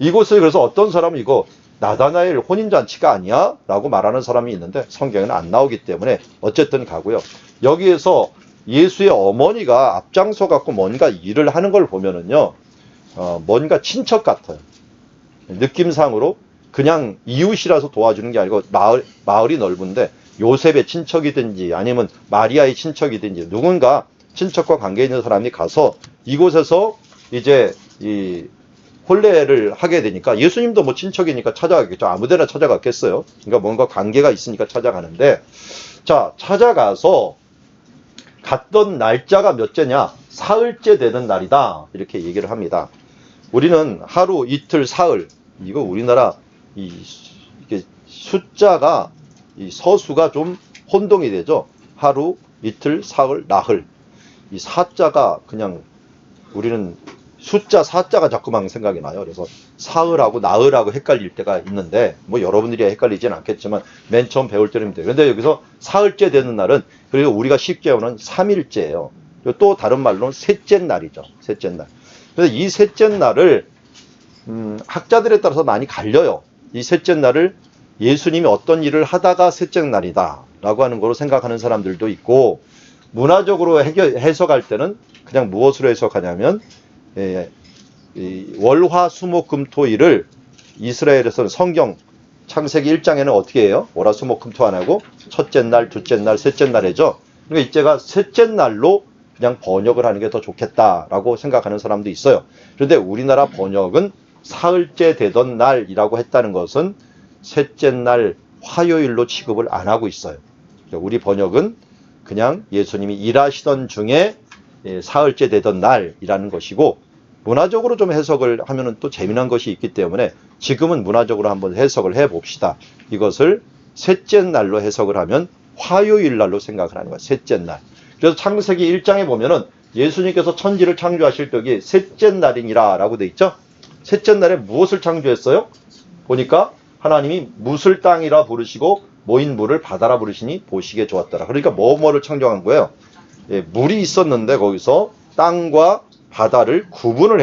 이곳을 그래서 어떤 사람은 이거 나다나엘 혼인잔치가 아니야? 라고 말하는 사람이 있는데 성경에는 안 나오기 때문에 어쨌든 가고요. 여기에서 예수의 어머니가 앞장서 갖고 뭔가 일을 하는 걸 보면은요, 뭔가 친척 같아요. 느낌상으로 그냥 이웃이라서 도와주는 게 아니고 마을이 넓은데 요셉의 친척이든지 아니면 마리아의 친척이든지 누군가 친척과 관계 있는 사람이 가서 이곳에서 이제 이 혼례를 하게 되니까 예수님도 뭐 친척이니까 찾아가겠죠. 아무데나 찾아갔겠어요. 그러니까 뭔가 관계가 있으니까 찾아가는데 자, 찾아가서 갔던 날짜가 몇째냐? 사흘째 되는 날이다. 이렇게 얘기를 합니다. 우리는 하루, 이틀, 사흘. 이거 우리나라 이게 숫자가 이 서수가 좀 혼동이 되죠. 하루, 이틀, 사흘, 나흘. 이 사자가 그냥 우리는 숫자 사자가 자꾸만 생각이 나요. 그래서 사흘하고 나흘하고 헷갈릴 때가 있는데 뭐 여러분들이 헷갈리진 않겠지만 맨 처음 배울 때는 돼요. 근데 여기서 사흘째 되는 날은 그리고 우리가 쉽게 오는 3일째예요. 또 다른 말로는 셋째 날이죠. 셋째 날. 그래서 이 셋째 날을 학자들에 따라서 많이 갈려요. 이 셋째 날을 예수님이 어떤 일을 하다가 셋째 날이다 라고 하는 거로 생각하는 사람들도 있고 문화적으로 해석할 때는 그냥 무엇으로 해석하냐면 월화수목금토일을 이스라엘에서는 성경 창세기 1장에는 어떻게 해요? 월화수목금토 안 하고 첫째 날, 둘째 날, 셋째 날이죠. 그러니까 이때가 셋째 날로 그냥 번역을 하는 게 더 좋겠다라고 생각하는 사람도 있어요. 그런데 우리나라 번역은 사흘째 되던 날이라고 했다는 것은 셋째 날 화요일로 취급을 안 하고 있어요. 우리 번역은 그냥 예수님이 일하시던 중에 사흘째 되던 날이라는 것이고 문화적으로 좀 해석을 하면은 또 재미난 것이 있기 때문에 지금은 문화적으로 한번 해석을 해 봅시다. 이것을 셋째 날로 해석을 하면 화요일 날로 생각을 하는 거예요. 셋째 날. 그래서 창세기 1장에 보면은 예수님께서 천지를 창조하실 때기 셋째 날이니라 라고 돼 있죠. 셋째 날에 무엇을 창조했어요? 보니까 하나님이 묻을 땅이라 부르시고 모인 물을 바다라 부르시니 보시기에 좋았더라. 그러니까 뭐를 창조한 거예요? 물이 있었는데 거기서 땅과 바다를 구분을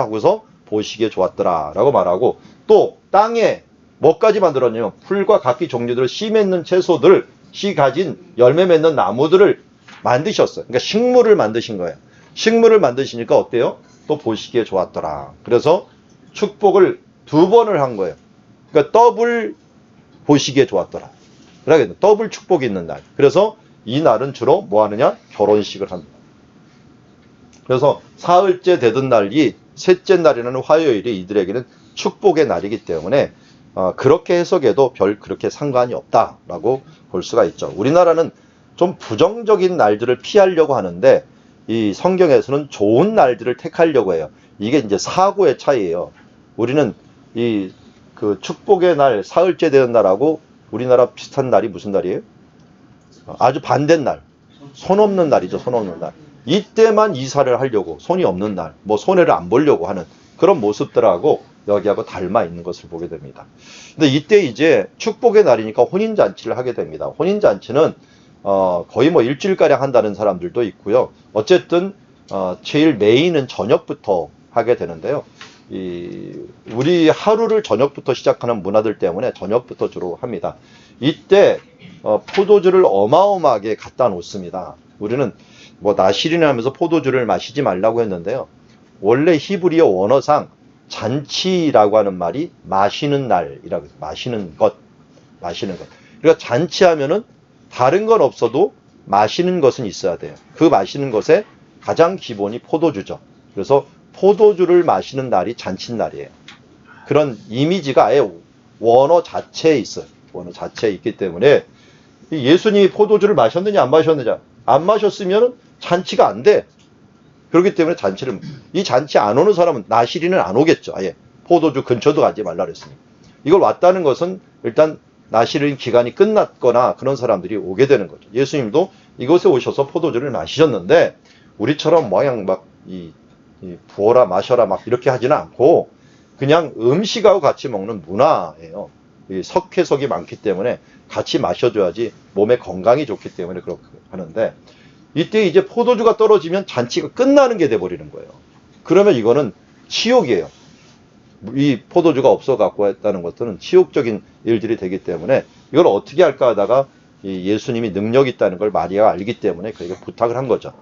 하고서 보시기에 좋았더라 라고 말하고 또 땅에 뭐까지 만들었냐면 풀과 각기 종류들 씨 맺는 채소들 씨 가진 열매 맺는 나무들을 만드셨어요. 그러니까 식물을 만드신 거예요. 식물을 만드시니까 어때요? 또 보시기에 좋았더라. 그래서 축복을 2번을 한 거예요. 그러니까 더블 보시기에 좋았더라. 그러겠네. 더블 축복이 있는 날. 그래서 이 날은 주로 뭐 하느냐? 결혼식을 합니다. 그래서 사흘째 되던 날이 셋째 날이라는 화요일이 이들에게는 축복의 날이기 때문에 그렇게 해석해도 그렇게 상관이 없다라고 볼 수가 있죠. 우리나라는 좀 부정적인 날들을 피하려고 하는데 이 성경에서는 좋은 날들을 택하려고 해요. 이게 이제 사고의 차이예요. 우리는 그 축복의 날, 사흘째 되는 날하고 우리나라 비슷한 날이 무슨 날이에요? 아주 반대인 날. 손 없는 날이죠. 손 없는 날. 이때만 이사를 하려고 손이 없는 날, 뭐 손해를 안 보려고 하는 그런 모습들하고 여기하고 닮아 있는 것을 보게 됩니다. 근데 이때 이제 축복의 날이니까 혼인잔치를 하게 됩니다. 혼인잔치는 거의 뭐 일주일가량 한다는 사람들도 있고요. 어쨌든 제일 메인은 저녁부터 하게 되는데요. 우리 하루를 저녁부터 시작하는 문화들 때문에 저녁부터 주로 합니다. 이때 포도주를 어마어마하게 갖다 놓습니다. 우리는 뭐 나실이나 하면서 포도주를 마시지 말라고 했는데요. 원래 히브리어 원어상 잔치라고 하는 말이 마시는 날이라고 해요. 마시는 것. 그러니까 잔치하면은 다른 건 없어도 마시는 것은 있어야 돼요. 그 마시는 것의 가장 기본이 포도주죠. 그래서 포도주를 마시는 날이 잔칫날이에요. 그런 이미지가 아예 원어 자체에 있어요. 원어 자체에 있기 때문에 예수님이 포도주를 마셨느냐 안 마셨느냐 안 마셨으면 잔치가 안 돼. 그렇기 때문에 이 잔치 안 오는 사람은 나시리는 안 오겠죠. 아예 포도주 근처도 가지 말라 그랬으니까. 이걸 왔다는 것은 일단 나시린 기간이 끝났거나 그런 사람들이 오게 되는 거죠. 예수님도 이곳에 오셔서 포도주를 마시셨는데 우리처럼 모양 막 부어라 마셔라 막 이렇게 하지는 않고 그냥 음식하고 같이 먹는 문화예요. 이 석회석이 많기 때문에 같이 마셔줘야지 몸에 건강이 좋기 때문에 그렇게 하는데, 이때 이제 포도주가 떨어지면 잔치가 끝나는 게 돼버리는 거예요. 그러면 이거는 치욕이에요. 이 포도주가 없어갖고 했다는 것들은 치욕적인 일들이 되기 때문에 이걸 어떻게 할까 하다가 예수님이 능력이 있다는 걸 마리아가 알기 때문에 그에게 부탁을 한 거죠.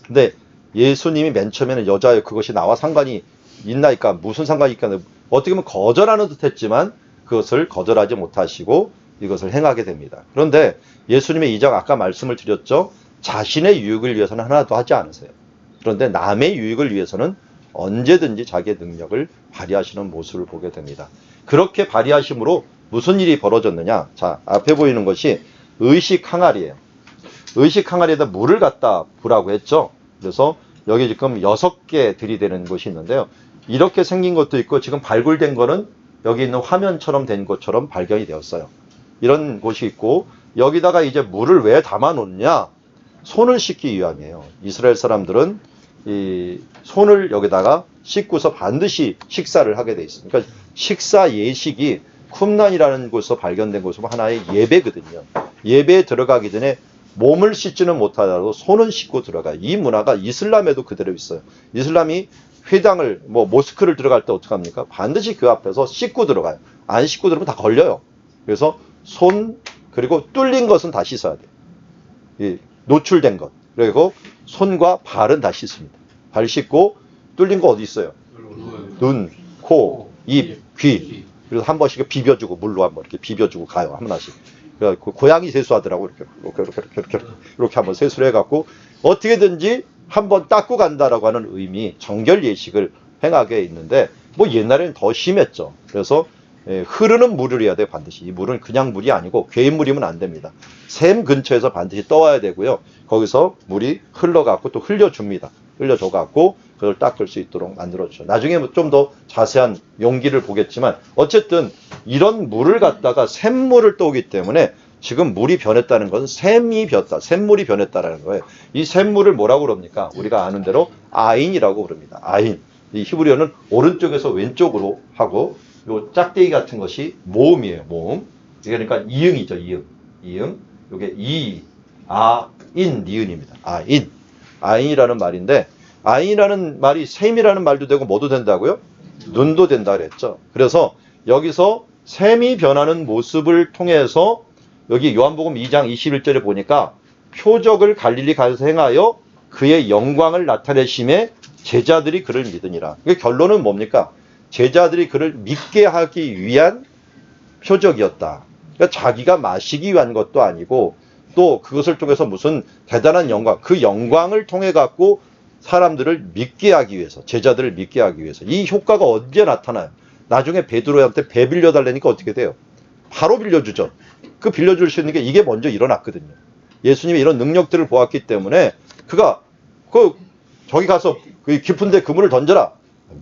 근데 예수님이 맨 처음에는 여자여 그것이 나와 상관이 있나이까 무슨 상관이 있까 어떻게 보면 거절하는 듯 했지만 그것을 거절하지 못하시고 이것을 행하게 됩니다. 그런데 예수님의 이적 아까 말씀을 드렸죠. 자신의 유익을 위해서는 하나도 하지 않으세요. 그런데 남의 유익을 위해서는 언제든지 자기의 능력을 발휘하시는 모습을 보게 됩니다. 그렇게 발휘하심으로 무슨 일이 벌어졌느냐. 자, 앞에 보이는 것이 의식 항아리예요. 의식 항아리에다 물을 갖다 부라고 했죠. 그래서 여기 지금 6개 들이대는 것이 있는데요. 이렇게 생긴 것도 있고 지금 발굴된 거는 여기 있는 화면처럼 된 것처럼 발견이 되었어요. 이런 곳이 있고 여기다가 이제 물을 왜 담아 놓느냐. 손을 씻기 위함이에요. 이스라엘 사람들은 이 손을 여기다가 씻고서 반드시 식사를 하게 돼 있습니다. 그러니까 식사 예식이 쿰란이라는 곳에서 발견된 곳은 하나의 예배거든요. 예배에 들어가기 전에 몸을 씻지는 못하더라도 손은 씻고 들어가요. 이 문화가 이슬람에도 그대로 있어요. 이슬람이 회당을 모스크를 들어갈 때 어떻게 합니까? 반드시 그 앞에서 씻고 들어가요. 안 씻고 들어가면 다 걸려요. 그래서 손 그리고 뚫린 것은 다 씻어야 돼요. 이 노출된 것. 그리고 손과 발은 다 씻습니다. 발 씻고 뚫린 거 어디 있어요? 눈, 코, 입, 귀. 그래서 한 번씩 비벼주고 물로 한번 이렇게 비벼주고 가요. 한 번씩. 그래갖고 고양이 세수하더라고 이렇게 한번 세수를 해갖고 어떻게든지 한번 닦고 간다라고 하는 의미, 정결 예식을 행하게 있는데 옛날에는 더 심했죠. 그래서 흐르는 물을 해야 돼요. 반드시. 이 물은 그냥 물이 아니고 괴물이면 안 됩니다. 샘 근처에서 반드시 떠와야 되고요. 거기서 물이 흘러갖고 또 흘려줍니다. 흘려줘갖고 그걸 닦을 수 있도록 만들어주죠. 나중에 좀 더 자세한 용기를 보겠지만 어쨌든 이런 물을 갖다가 샘물을 떠오기 때문에 지금 물이 변했다는 것은 샘이 변했다. 샘물이 변했다라는 거예요. 이 샘물을 뭐라고 그럽니까? 우리가 아는 대로 아인이라고 부릅니다. 아인. 이 히브리어는 오른쪽에서 왼쪽으로 하고 요 짝대기 같은 것이 모음이에요. 모음. 그러니까 이응이죠. 이응. 이응. 요게 이, 아, 인, 니은입니다. 아인. 아인이라는 말인데 아인이라는 말이 샘이라는 말도 되고 뭐도 된다고요? 눈도 된다 그랬죠. 그래서 여기서 샘이 변하는 모습을 통해서 여기 요한복음 2장 21절에 보니까 표적을 갈릴리 가서 행하여 그의 영광을 나타내심에 제자들이 그를 믿으니라. 결론은 뭡니까? 제자들이 그를 믿게 하기 위한 표적이었다. 그러니까 자기가 마시기 위한 것도 아니고 또 그것을 통해서 무슨 대단한 영광, 그 영광을 통해 갖고 사람들을 믿게 하기 위해서, 제자들을 믿게 하기 위해서. 이 효과가 언제 나타나요? 나중에 베드로한테 배 빌려달라니까 어떻게 돼요? 바로 빌려주죠. 그 빌려줄 수 있는 게 이게 먼저 일어났거든요. 예수님이 이런 능력들을 보았기 때문에 그가 저기 가서 그 깊은 데 그물을 던져라.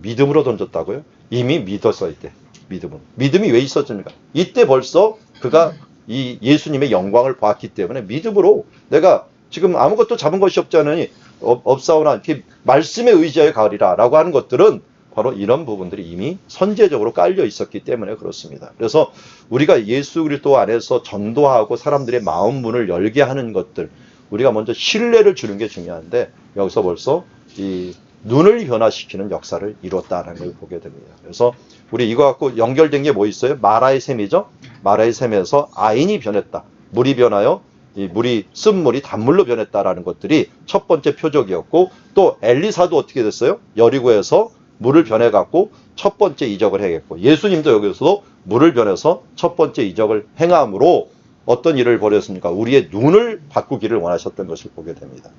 믿음으로 던졌다고요? 이미 믿었어요. 이때 믿음은. 믿음이 왜 있었습니까? 이때 벌써 그가 이 예수님의 영광을 봤기 때문에 믿음으로 내가 지금 아무것도 잡은 것이 없지 않으니 없사오나 이렇게 말씀에 의지하여 가리라 라고 하는 것들은 바로 이런 부분들이 이미 선제적으로 깔려 있었기 때문에 그렇습니다. 그래서 우리가 예수 그리스도 안에서 전도하고 사람들의 마음 문을 열게 하는 것들, 우리가 먼저 신뢰를 주는 게 중요한데 여기서 벌써 이 눈을 변화시키는 역사를 이뤘다는 걸 보게 됩니다. 그래서 우리 이거 갖고 연결된 게 뭐 있어요? 마라의 샘이죠. 마라의 샘에서 아인이 변했다. 물이 변하여 이 물이 쓴 물이 단물로 변했다라는 것들이 첫 번째 표적이었고 또 엘리사도 어떻게 됐어요? 여리고에서 물을 변해갖고 첫 번째 이적을 행했고 예수님도 여기서도 물을 변해서 첫 번째 이적을 행함으로 어떤 일을 벌였습니까? 우리의 눈을 바꾸기를 원하셨던 것을 보게 됩니다.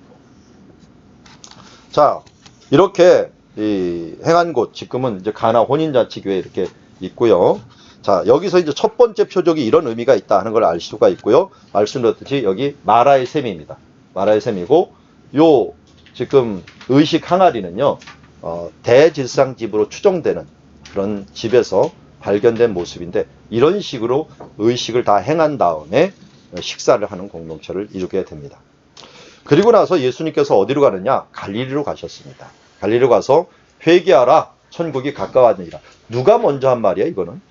자, 이렇게 행한 곳 지금은 이제 가나 혼인잔치교회 이렇게 있고요. 자, 여기서 이제 첫 번째 표적이 이런 의미가 있다 하는 걸 알 수가 있고요. 말씀드렸듯이 여기 마라의 샘입니다. 마라의 샘이고 요 지금 의식 항아리는요. 대질상집으로 추정되는 그런 집에서 발견된 모습인데 이런 식으로 의식을 다 행한 다음에 식사를 하는 공동체를 이루게 됩니다. 그리고 나서 예수님께서 어디로 가느냐? 갈릴리로 가셨습니다. 갈릴리로 가서 회개하라. 천국이 가까웠느니라. 누가 먼저 한 말이야, 이거는?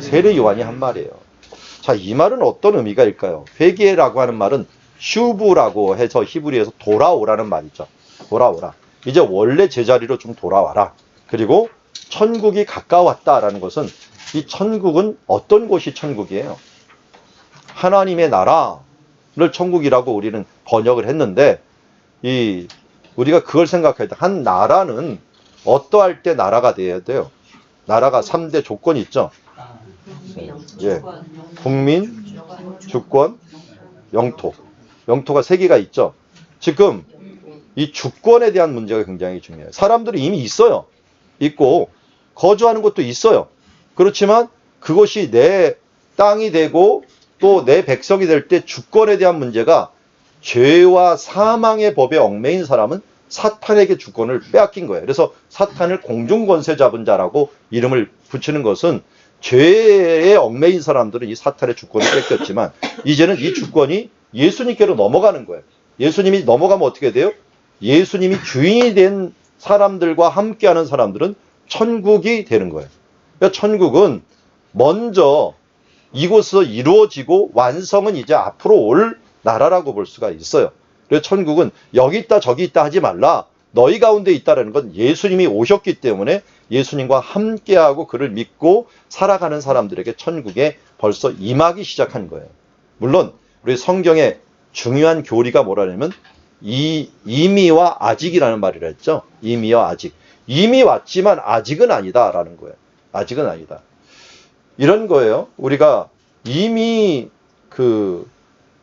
세례 요한이 한 말이에요. 자, 이 말은 어떤 의미가일까요? 회개라고 하는 말은 슈브라고 해서 히브리에서 돌아오라는 말이죠. 돌아오라. 이제 원래 제자리로 좀 돌아와라. 그리고 천국이 가까웠다라는 것은 이 천국은 어떤 곳이 천국이에요? 하나님의 나라를 천국이라고 우리는 번역을 했는데 우리가 그걸 생각할 때 한 나라는 어떠할 때 나라가 돼야 돼요? 나라가 3대 조건이 있죠. 예. 국민, 주권, 영토. 영토가 3개가 있죠. 지금 이 주권에 대한 문제가 굉장히 중요해요. 사람들이 이미 있어요. 있고 거주하는 곳도 있어요. 그렇지만 그것이 내 땅이 되고 또 내 백성이 될 때 주권에 대한 문제가 죄와 사망의 법에 얽매인 사람은 사탄에게 주권을 빼앗긴 거예요. 그래서 사탄을 공중권세 잡은 자라고 이름을 붙이는 것은 죄에 얽매인 사람들은 이 사탄의 주권을 뺏겼지만 이제는 이 주권이 예수님께로 넘어가는 거예요. 예수님이 넘어가면 어떻게 돼요? 예수님이 주인이 된 사람들과 함께하는 사람들은 천국이 되는 거예요. 그러니까 천국은 먼저 이곳에서 이루어지고 완성은 이제 앞으로 올 나라라고 볼 수가 있어요. 그래서 천국은 여기 있다 저기 있다 하지 말라. 너희 가운데 있다라는 건 예수님이 오셨기 때문에 예수님과 함께하고 그를 믿고 살아가는 사람들에게 천국에 벌써 임하기 시작한 거예요. 물론 우리 성경의 중요한 교리가 뭐라냐면 이미와 아직이라는 말이라 했죠. 이미와 아직. 이미 왔지만 아직은 아니다라는 거예요. 아직은 아니다. 이런 거예요. 우리가 이미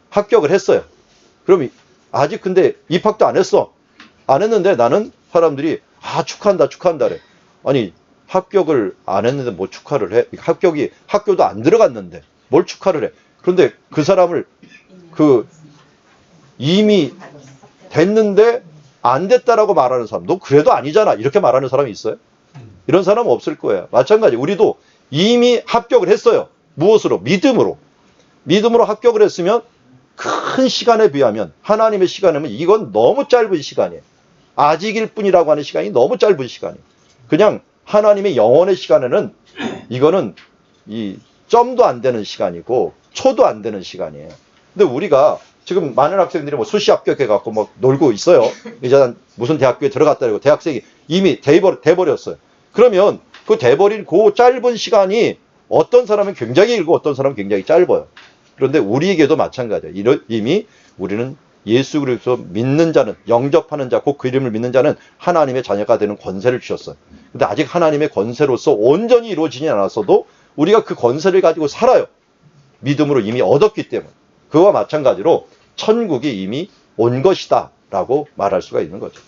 합격을 했어요. 그럼 아직 근데 입학도 안 했어. 안 했는데 나는 사람들이 축하한다 축하한다 그래. 아니 합격을 안 했는데 뭐 축하를 해? 학교도 안 들어갔는데 뭘 축하를 해? 그런데 그 사람을 이미 됐는데 안 됐다라고 말하는 사람, 너 그래도 아니잖아 이렇게 말하는 사람이 있어요? 이런 사람은 없을 거예요. 마찬가지 우리도 이미 합격을 했어요. 무엇으로? 믿음으로. 믿음으로 합격을 했으면 큰 시간에 비하면 하나님의 시간이면 이건 너무 짧은 시간이에요. 아직일 뿐이라고 하는 시간이 너무 짧은 시간이에요. 그냥 하나님의 영원의 시간에는 이거는 이 점도 안 되는 시간이고 초도 안 되는 시간이에요. 근데 우리가 지금 많은 학생들이 뭐 수시 합격해갖고 뭐 놀고 있어요. 이제 난 무슨 대학교에 들어갔다 그러고 대학생이 이미 돼버렸어요. 그러면 그 돼버린 그 짧은 시간이 어떤 사람은 굉장히 길고 어떤 사람은 굉장히 짧아요. 그런데 우리에게도 마찬가지예요. 이미 우리는 예수 그리스도 믿는 자는, 영접하는 자, 곧 그 이름을 믿는 자는 하나님의 자녀가 되는 권세를 주셨어요. 근데 아직 하나님의 권세로서 온전히 이루어지지 않았어도 우리가 그 권세를 가지고 살아요. 믿음으로 이미 얻었기 때문에. 그와 마찬가지로 천국이 이미 온 것이다 라고 말할 수가 있는 거죠.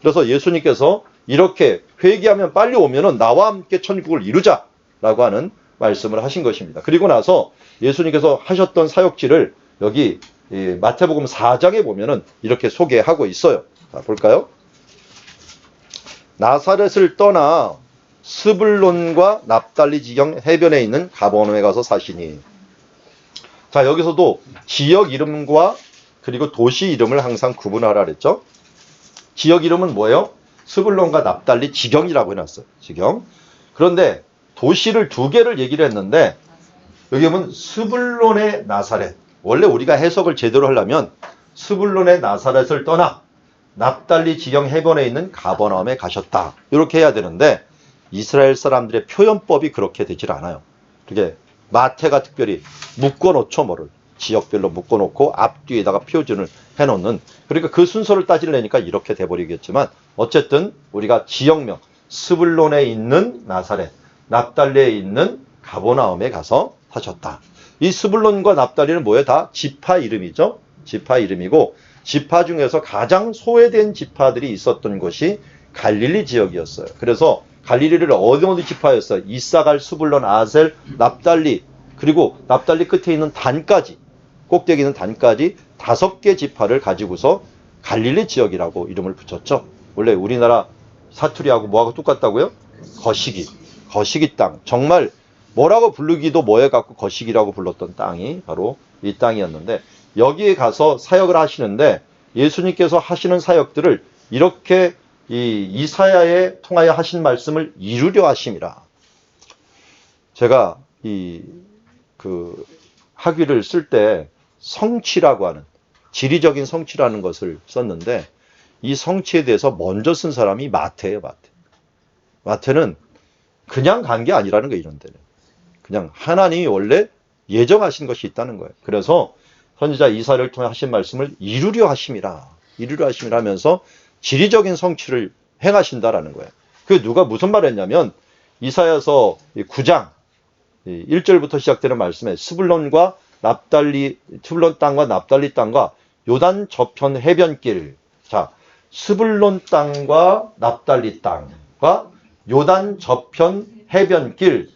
그래서 예수님께서 이렇게 회개하면 빨리 오면은 나와 함께 천국을 이루자 라고 하는 말씀을 하신 것입니다. 그리고 나서 예수님께서 하셨던 사역지를 여기 마태복음 4장에 보면은 이렇게 소개하고 있어요. 자, 볼까요? 나사렛을 떠나 스불론과 납달리 지경 해변에 있는 가버나움에 가서 사시니. 자, 여기서도 지역 이름과 그리고 도시 이름을 항상 구분하라 그랬죠. 지역 이름은 뭐예요? 스불론과 납달리 지경이라고 해놨어요. 지경. 그런데 도시를 2개를 얘기를 했는데 여기 보면 스불론의 나사렛. 원래 우리가 해석을 제대로 하려면 스불론의 나사렛을 떠나 납달리 지경 해변에 있는 가버나움에 가셨다. 이렇게 해야 되는데 이스라엘 사람들의 표현법이 그렇게 되질 않아요. 그게 마태가 특별히 묶어놓죠. 뭐를. 지역별로 묶어놓고 앞뒤에다가 표준을 해놓는. 그러니까 그 순서를 따지려니까 이렇게 돼버리겠지만 어쨌든 우리가 지역명 스불론에 있는 나사렛, 납달리에 있는 가버나움에 가서 사셨다. 이 스불론과 납달리는 뭐예요? 다 지파 이름이죠. 지파 이름이고 지파 중에서 가장 소외된 지파들이 있었던 곳이 갈릴리 지역이었어요. 그래서 갈릴리를 어디 지파였어요? 이사갈, 스불론, 아셀, 납달리, 그리고 납달리 끝에 있는 단까지, 꼭대기 있는 단까지 5개 지파를 가지고서 갈릴리 지역이라고 이름을 붙였죠. 원래 우리나라 사투리하고 뭐하고 똑같다고요? 거시기 땅. 정말 뭐라고 부르기도 뭐해갖고 거시기라고 불렀던 땅이 바로 이 땅이었는데 여기에 가서 사역을 하시는데 예수님께서 하시는 사역들을 이렇게 이 이사야에 통하여 하신 말씀을 이루려 하심이라. 제가 그 학위를 쓸 때 성취라고 하는, 지리적인 성취라는 것을 썼는데, 이 성취에 대해서 먼저 쓴 사람이 마태예요, 마태. 마태는 그냥 간 게 아니라는 거예요, 이런 데는. 그냥 하나님이 원래 예정하신 것이 있다는 거예요. 그래서 선지자 이사야를 통해 하신 말씀을 이루려 하심이라. 이루려 하심이라 하면서 지리적인 성취를 행하신다라는 거예요. 그 누가 무슨 말을 했냐면, 이사야서 9장 1절부터 시작되는 말씀에 스불론 땅과 납달리 땅과 요단 저편 해변길. 자, 스불론 땅과 납달리 땅과 요단 저편 해변길.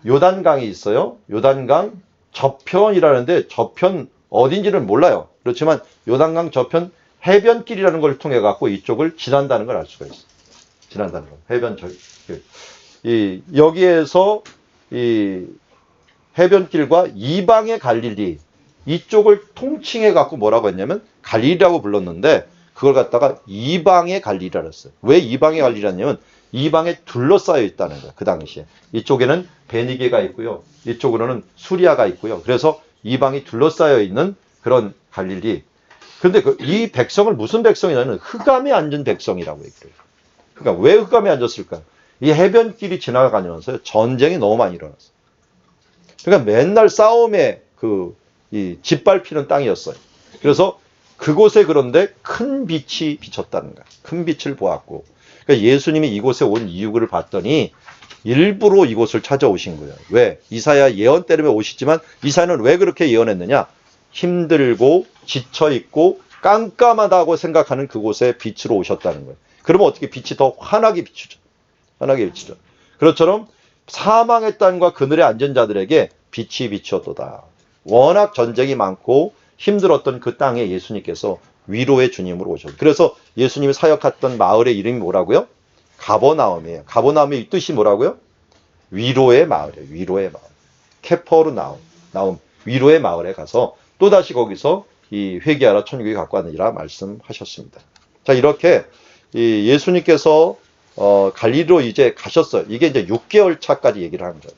요단강이 있어요. 요단강 저편이라는데 저편 어딘지는 몰라요. 그렇지만 요단강 저편 해변길이라는 걸 통해 갖고 이쪽을 지난다는 걸 알 수가 있어요. 지난다는 거. 해변길. 여기에서 이 해변길과 이방의 갈릴리, 이쪽을 통칭해 갖고 뭐라고 했냐면 갈릴리라고 불렀는데, 그걸 갖다가 이방의 갈릴리라 했어요. 왜 이방의 갈릴리냐면 이방에 둘러싸여 있다는 거예요. 그 당시에. 이쪽에는 베니게가 있고요. 이쪽으로는 수리아가 있고요. 그래서 이방이 둘러싸여 있는 그런 갈릴리. 근데 이 백성을 무슨 백성이냐면 흑암에 앉은 백성이라고 얘기를 해요. 그러니까 왜 흑암에 앉았을까? 이 해변길이 지나가면서 전쟁이 너무 많이 일어났어요. 그러니까 맨날 싸움에 이 짓밟히는 땅이었어요. 그래서 그곳에 그런데 큰 빛이 비쳤다는 거야. 큰 빛을 보았고. 그러니까 예수님이 이곳에 온 이유를 봤더니 일부러 이곳을 찾아오신 거예요. 왜? 이사야 예언 때문에 오시지만 이사야는 왜 그렇게 예언했느냐? 힘들고 지쳐있고 깜깜하다고 생각하는 그곳에 빛으로 오셨다는 거예요. 그러면 어떻게 빛이 더 환하게 비추죠? 환하게 비추죠. 그것처럼 사망의 땅과 그늘에 앉은 자들에게 빛이 비추었도다. 워낙 전쟁이 많고 힘들었던 그 땅에 예수님께서 위로의 주님으로 오셨어요. 그래서 예수님이 사역했던 마을의 이름이 뭐라고요? 가버나움이에요. 가버나움의 뜻이 뭐라고요? 위로의 마을이에요. 위로의 마을. 케퍼르나움, 위로의 마을에 가서 또다시 거기서 이 회개하라 천국에 갖고 왔느니라 말씀하셨습니다. 자, 이렇게 예수님께서 갈릴리로 이제 가셨어요. 이게 이제 6개월 차까지 얘기를 하는 거예요.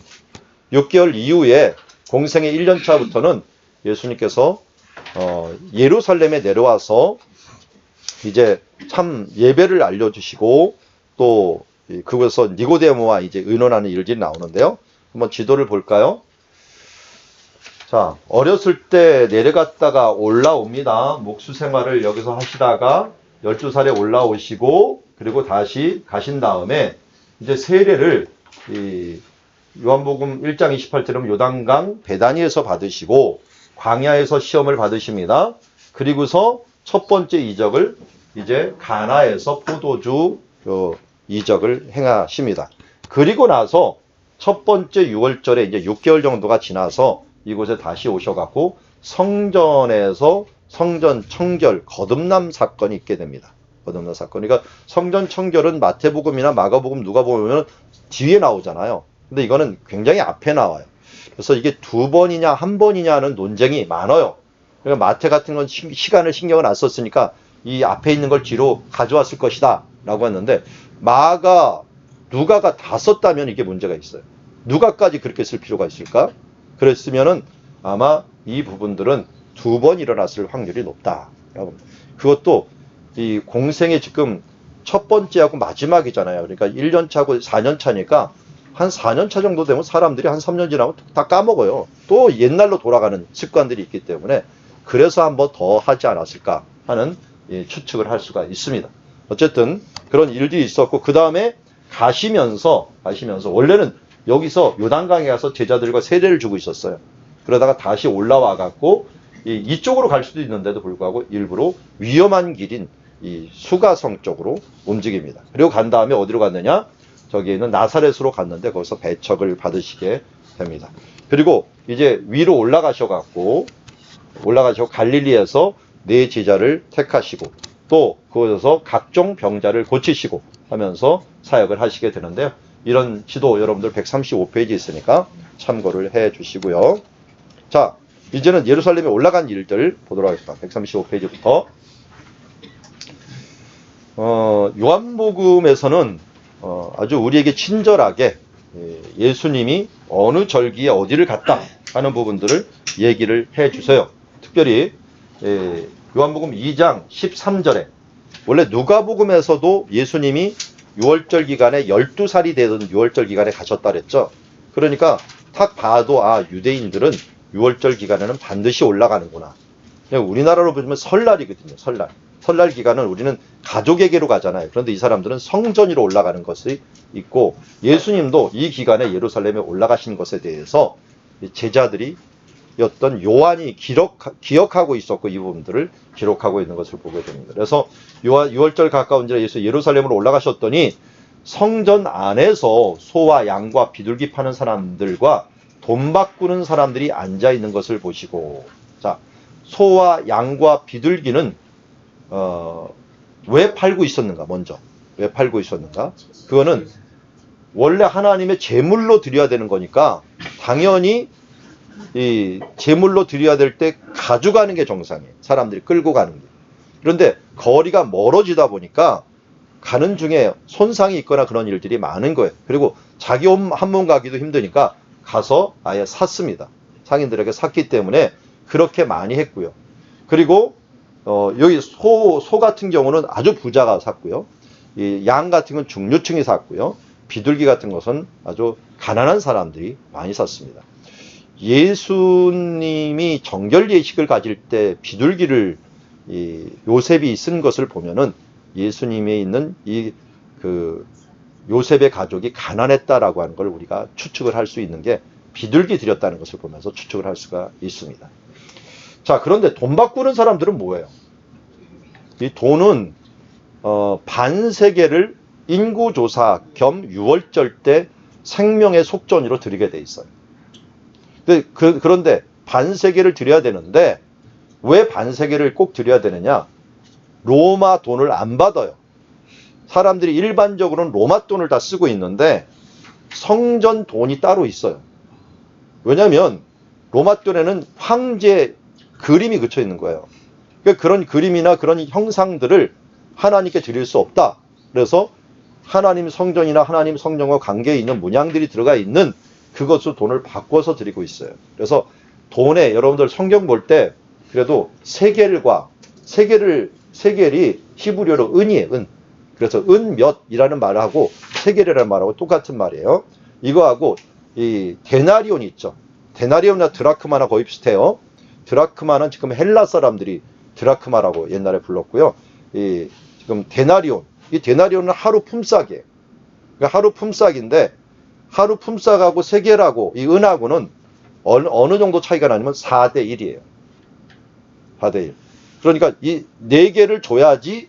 6개월 이후에 공생의 1년 차부터는 예수님께서 예루살렘에 내려와서 이제 참 예배를 알려주시고 또 그곳에서 니고데모와 이제 의논하는 일들이 나오는데요. 한번 지도를 볼까요? 자, 어렸을 때 내려갔다가 올라옵니다. 목수 생활을 여기서 하시다가 12살에 올라오시고 그리고 다시 가신 다음에 이제 세례를 요한복음 1장 28절에 요단강 베다니에서 받으시고 광야에서 시험을 받으십니다. 그리고서 첫 번째 이적을 이제 가나에서 포도주 이적을 행하십니다. 그리고 나서 첫 번째 6월절에 이제 6개월 정도가 지나서 이곳에 다시 오셔갖고 성전에서 성전 청결 거듭남 사건이 있게 됩니다. 거듭남 사건. 그러니까 성전 청결은 마태복음이나 마가복음 누가복음은 뒤에 나오잖아요. 근데 이거는 굉장히 앞에 나와요. 그래서 이게 2번이냐 1번이냐는 논쟁이 많아요. 그러니까 마태 같은 건 시간을 신경을 안 썼으니까 이 앞에 있는 걸 뒤로 가져왔을 것이다 라고 했는데 누가가 다 썼다면 이게 문제가 있어요. 누가까지 그렇게 쓸 필요가 있을까? 그랬으면은 아마 이 부분들은 2번 일어났을 확률이 높다. 그것도 이 공생의 지금 첫 번째하고 마지막이잖아요. 그러니까 1년 차고 4년 차니까 한 4년 차 정도 되면 사람들이 한 3년 지나면 다 까먹어요. 또 옛날로 돌아가는 습관들이 있기 때문에 그래서 한번 더 하지 않았을까 하는 추측을 할 수가 있습니다. 어쨌든 그런 일들이 있었고 그 다음에 가시면서 원래는 여기서 요단강에 가서 제자들과 세례를 주고 있었어요. 그러다가 다시 올라와 갖고 이쪽으로 갈 수도 있는데도 불구하고 일부러 위험한 길인 이 수가성 쪽으로 움직입니다. 그리고 간 다음에 어디로 갔느냐? 저기에 있는 나사렛으로 갔는데 거기서 배척을 받으시게 됩니다. 그리고 이제 위로 올라가셔 갈릴리에서 네 제자를 택하시고 또 그곳에서 각종 병자를 고치시고 하면서 사역을 하시게 되는데요. 이런 지도 여러분들 135페이지 있으니까 참고를 해 주시고요. 자, 이제는 예루살렘에 올라간 일들 보도록 하겠습니다. 135페이지부터. 요한복음에서는 아주 우리에게 친절하게 예수님이 어느 절기에 어디를 갔다 하는 부분들을 얘기를 해 주세요. 특별히 요한복음 2장 13절에 원래 누가복음에서도 예수님이 6월절 기간에 12살이 되던 6월절 기간에 가셨다 그랬죠. 그러니까 딱 봐도 유대인들은 6월절 기간에는 반드시 올라가는구나. 우리나라로 보면 설날이거든요. 설날 기간은 우리는 가족에게로 가잖아요. 그런데 이 사람들은 성전으로 올라가는 것이 있고 예수님도 이 기간에 예루살렘에 올라가신 것에 대해서 제자들이 어떤 요한이 기억하고 있었고 이 부분들을 기록하고 있는 것을 보게 됩니다. 그래서 6월절 가까운 즈에 예수 예루살렘으로 올라가셨더니 성전 안에서 소와 양과 비둘기 파는 사람들과 돈 바꾸는 사람들이 앉아 있는 것을 보시고, 자, 소와 양과 비둘기는 왜 팔고 있었는가? 먼저 왜 팔고 있었는가? 그거는 원래 하나님의 제물로 드려야 되는 거니까 당연히 이 제물로 드려야 될 때 가져가는 게 정상이에요. 사람들이 끌고 가는 게. 그런데 거리가 멀어지다 보니까 가는 중에 손상이 있거나 그런 일들이 많은 거예요. 그리고 자기 한 몸 가기도 힘드니까 가서 아예 샀습니다. 상인들에게 샀기 때문에 그렇게 많이 했고요. 그리고 여기 소 같은 경우는 아주 부자가 샀고요. 이 양 같은 건 중류층이 샀고요. 비둘기 같은 것은 아주 가난한 사람들이 많이 샀습니다. 예수님이 정결 예식을 가질 때 비둘기를 요셉이 쓴 것을 보면은 예수님에 있는 요셉의 가족이 가난했다라고 하는 걸 우리가 추측을 할 수 있는 게 비둘기 드렸다는 것을 보면서 추측을 할 수가 있습니다. 자, 그런데 돈 바꾸는 사람들은 뭐예요? 이 돈은 반세계를 인구조사 겸 6월절 때 생명의 속전으로 드리게 돼 있어요. 그런데 반세계를 드려야 되는데 왜 반세계를 꼭 드려야 되느냐? 로마 돈을 안 받아요. 사람들이 일반적으로는 로마 돈을 다 쓰고 있는데 성전 돈이 따로 있어요. 왜냐하면 로마 돈에는 황제 그림이 그쳐 있는 거예요. 그러니까 그런 그림이나 그런 형상들을 하나님께 드릴 수 없다. 그래서 하나님 성전이나 하나님 성령과 관계에 있는 문양들이 들어가 있는 그것으로 돈을 바꿔서 드리고 있어요. 그래서 돈에 여러분들 성경 볼 때 그래도 세겔이 히브리어로 은이에요. 은. 그래서 은 몇이라는 말하고 세겔이라는 말하고 똑같은 말이에요. 이거하고 이 데나리온 있죠. 데나리온이나 드라크마나 거의 비슷해요. 드라크마는 지금 헬라 사람들이 드라크마라고 옛날에 불렀고요. 지금 데나리온. 이 데나리온은 하루 품삯이에요. 그러니까 하루 품삯인데 하루 품삯하고 세겔하고 이 은하고는 어느 정도 차이가 나냐면 4대 1이에요. 4대 1. 그러니까 이 4개를 줘야지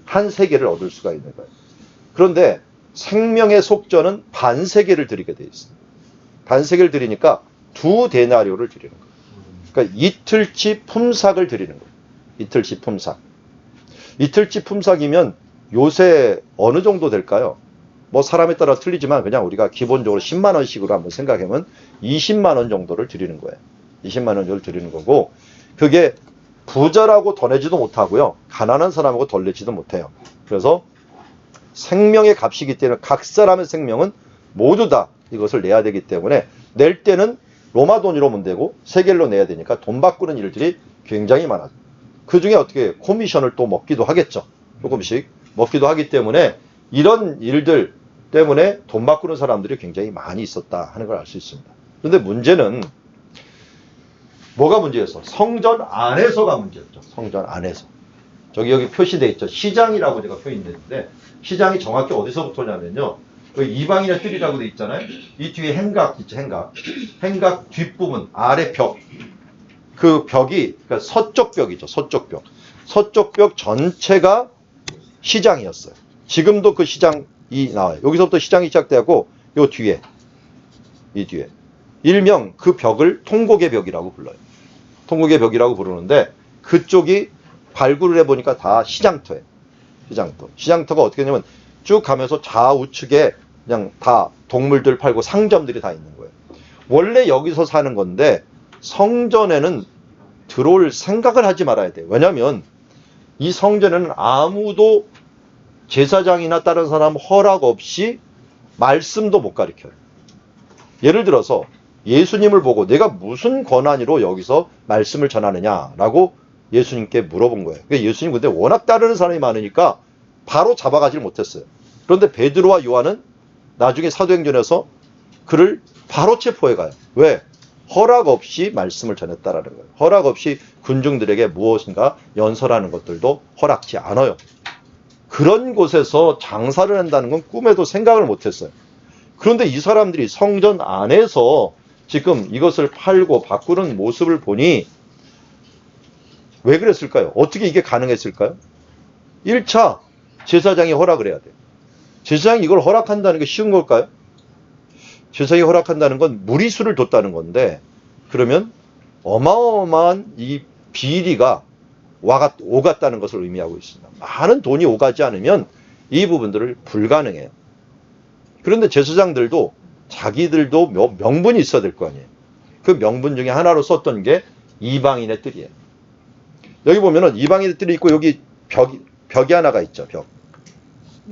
한 세계를 얻을 수가 있는 거예요. 그런데 생명의 속전은 반세계를 드리게 돼 있어요. 반세계를 드리니까 2데나리오를 드리는 거예요. 그러니까 이틀치 품삯을 드리는 거예요. 이틀치 품삯. 이틀치 품삯이면 요새 어느 정도 될까요? 뭐 사람에 따라 틀리지만 그냥 우리가 기본적으로 10만 원씩으로 한번 생각하면 20만 원 정도를 드리는 거예요. 20만 원 정도를 드리는 거고 그게 부자라고 더 내지도 못하고요. 가난한 사람하고 덜 내지도 못해요. 그래서 생명의 값이기 때문에 각 사람의 생명은 모두 다 이것을 내야 되기 때문에 낼 때는 로마 돈으로 면 되고 세겔로 내야 되니까 돈 바꾸는 일들이 굉장히 많아요. 그 중에 어떻게 코미션을 또 먹기도 하겠죠. 조금씩 먹기도 하기 때문에 이런 일들 때문에 돈 바꾸는 사람들이 굉장히 많이 있었다 하는 걸 알 수 있습니다. 그런데 문제는 뭐가 문제였어? 성전 안에서가 문제였죠. 성전 안에서. 여기 표시되어 있죠. 시장이라고 제가 표현되어 있는데 시장이 정확히 어디서부터냐면요. 여기 이방인의 뜰이라고 되어 있잖아요. 이 뒤에 행각 있죠. 행각 뒷부분 아래 벽. 그 벽이 그러니까 서쪽 벽이죠. 서쪽 벽. 서쪽 벽 전체가 시장이었어요. 지금도 그 시장이 나와요. 여기서부터 시장이 시작되고 요 뒤에 이 뒤에 일명 그 벽을 통곡의 벽이라고 불러요. 통곡의 벽이라고 부르는데 그쪽이 발굴을 해보니까 다 시장터예요. 시장터. 시장터가 어떻게 되냐면 쭉 가면서 좌우측에 그냥 다 동물들 팔고 상점들이 다 있는 거예요. 원래 여기서 사는 건데 성전에는 들어올 생각을 하지 말아야 돼요. 왜냐하면 이 성전에는 아무도 제사장이나 다른 사람 허락 없이 말씀도 못 가르쳐요. 예를 들어서 예수님을 보고 내가 무슨 권한으로 여기서 말씀을 전하느냐라고 예수님께 물어본 거예요. 그러니까 예수님 근데 워낙 따르는 사람이 많으니까 바로 잡아가질 못했어요. 그런데 베드로와 요한은 나중에 사도행전에서 그를 바로 체포해 가요. 왜? 허락 없이 말씀을 전했다라는 거예요. 허락 없이 군중들에게 무엇인가 연설하는 것들도 허락지 않아요. 그런 곳에서 장사를 한다는 건 꿈에도 생각을 못했어요. 그런데 이 사람들이 성전 안에서 지금 이것을 팔고 바꾸는 모습을 보니 왜 그랬을까요? 어떻게 이게 가능했을까요? 1차 제사장이 허락을 해야 돼요. 제사장이 이걸 허락한다는 게 쉬운 걸까요? 제사장이 허락한다는 건 무리수를 뒀다는 건데 그러면 어마어마한 이 비리가 오갔다는 것을 의미하고 있습니다. 많은 돈이 오가지 않으면 이 부분들을 불가능해요. 그런데 제사장들도 자기들도 명분이 있어야 될 거 아니에요. 그 명분 중에 하나로 썼던 게 이방인의 뜰이에요. 여기 보면은 이방인의 뜰이 있고 여기 벽이 하나가 있죠. 벽.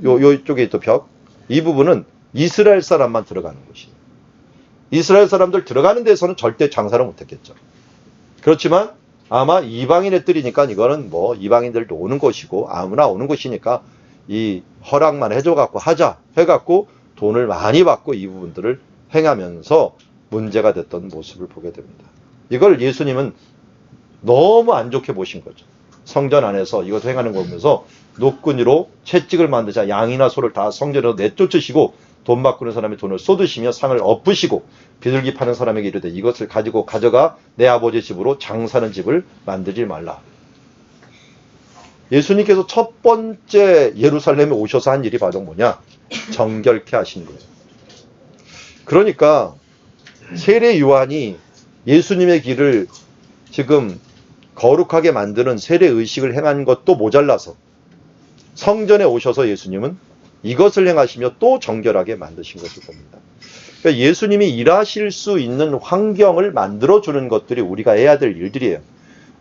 요쪽에 또 벽. 이 부분은 이스라엘 사람만 들어가는 곳이에요. 이스라엘 사람들 들어가는 데서는 절대 장사를 못했겠죠. 그렇지만 아마 이방인의 뜰이니까 이거는 뭐 이방인들도 오는 곳이고 아무나 오는 곳이니까 이 허락만 해줘갖고 하자 해갖고 돈을 많이 받고 이 부분들을 행하면서 문제가 됐던 모습을 보게 됩니다. 이걸 예수님은 너무 안 좋게 보신 거죠. 성전 안에서 이것을 행하는 거 보면서 노끈이로 채찍을 만드자 양이나 소를 다 성전으로 내쫓으시고 돈 바꾸는 사람의 돈을 쏟으시며 상을 엎으시고 비둘기 파는 사람에게 이르되 이것을 가지고 가져가 내 아버지 집으로 장사하는 집을 만들지 말라. 예수님께서 첫 번째 예루살렘에 오셔서 한 일이 바로 뭐냐? 정결케 하신 거예요. 그러니까 세례 요한이 예수님의 길을 지금 거룩하게 만드는 세례 의식을 행한 것도 모자라서 성전에 오셔서 예수님은 이것을 행하시며 또 정결하게 만드신 것을 봅니다. 그러니까 예수님이 일하실 수 있는 환경을 만들어주는 것들이 우리가 해야 될 일들이에요.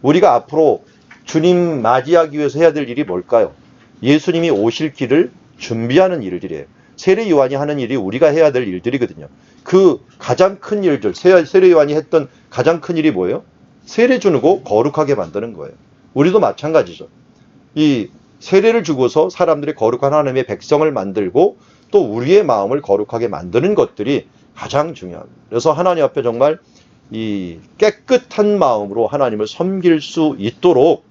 우리가 앞으로 주님 맞이하기 위해서 해야 될 일이 뭘까요? 예수님이 오실 길을 준비하는 일들이에요. 세례 요한이 하는 일이 우리가 해야 될 일들이거든요. 그 가장 큰 일들, 세례 요한이 했던 가장 큰 일이 뭐예요? 세례 주고 거룩하게 만드는 거예요. 우리도 마찬가지죠. 이 세례를 주고서 사람들이 거룩한 하나님의 백성을 만들고 또 우리의 마음을 거룩하게 만드는 것들이 가장 중요합니다. 그래서 하나님 앞에 정말 이 깨끗한 마음으로 하나님을 섬길 수 있도록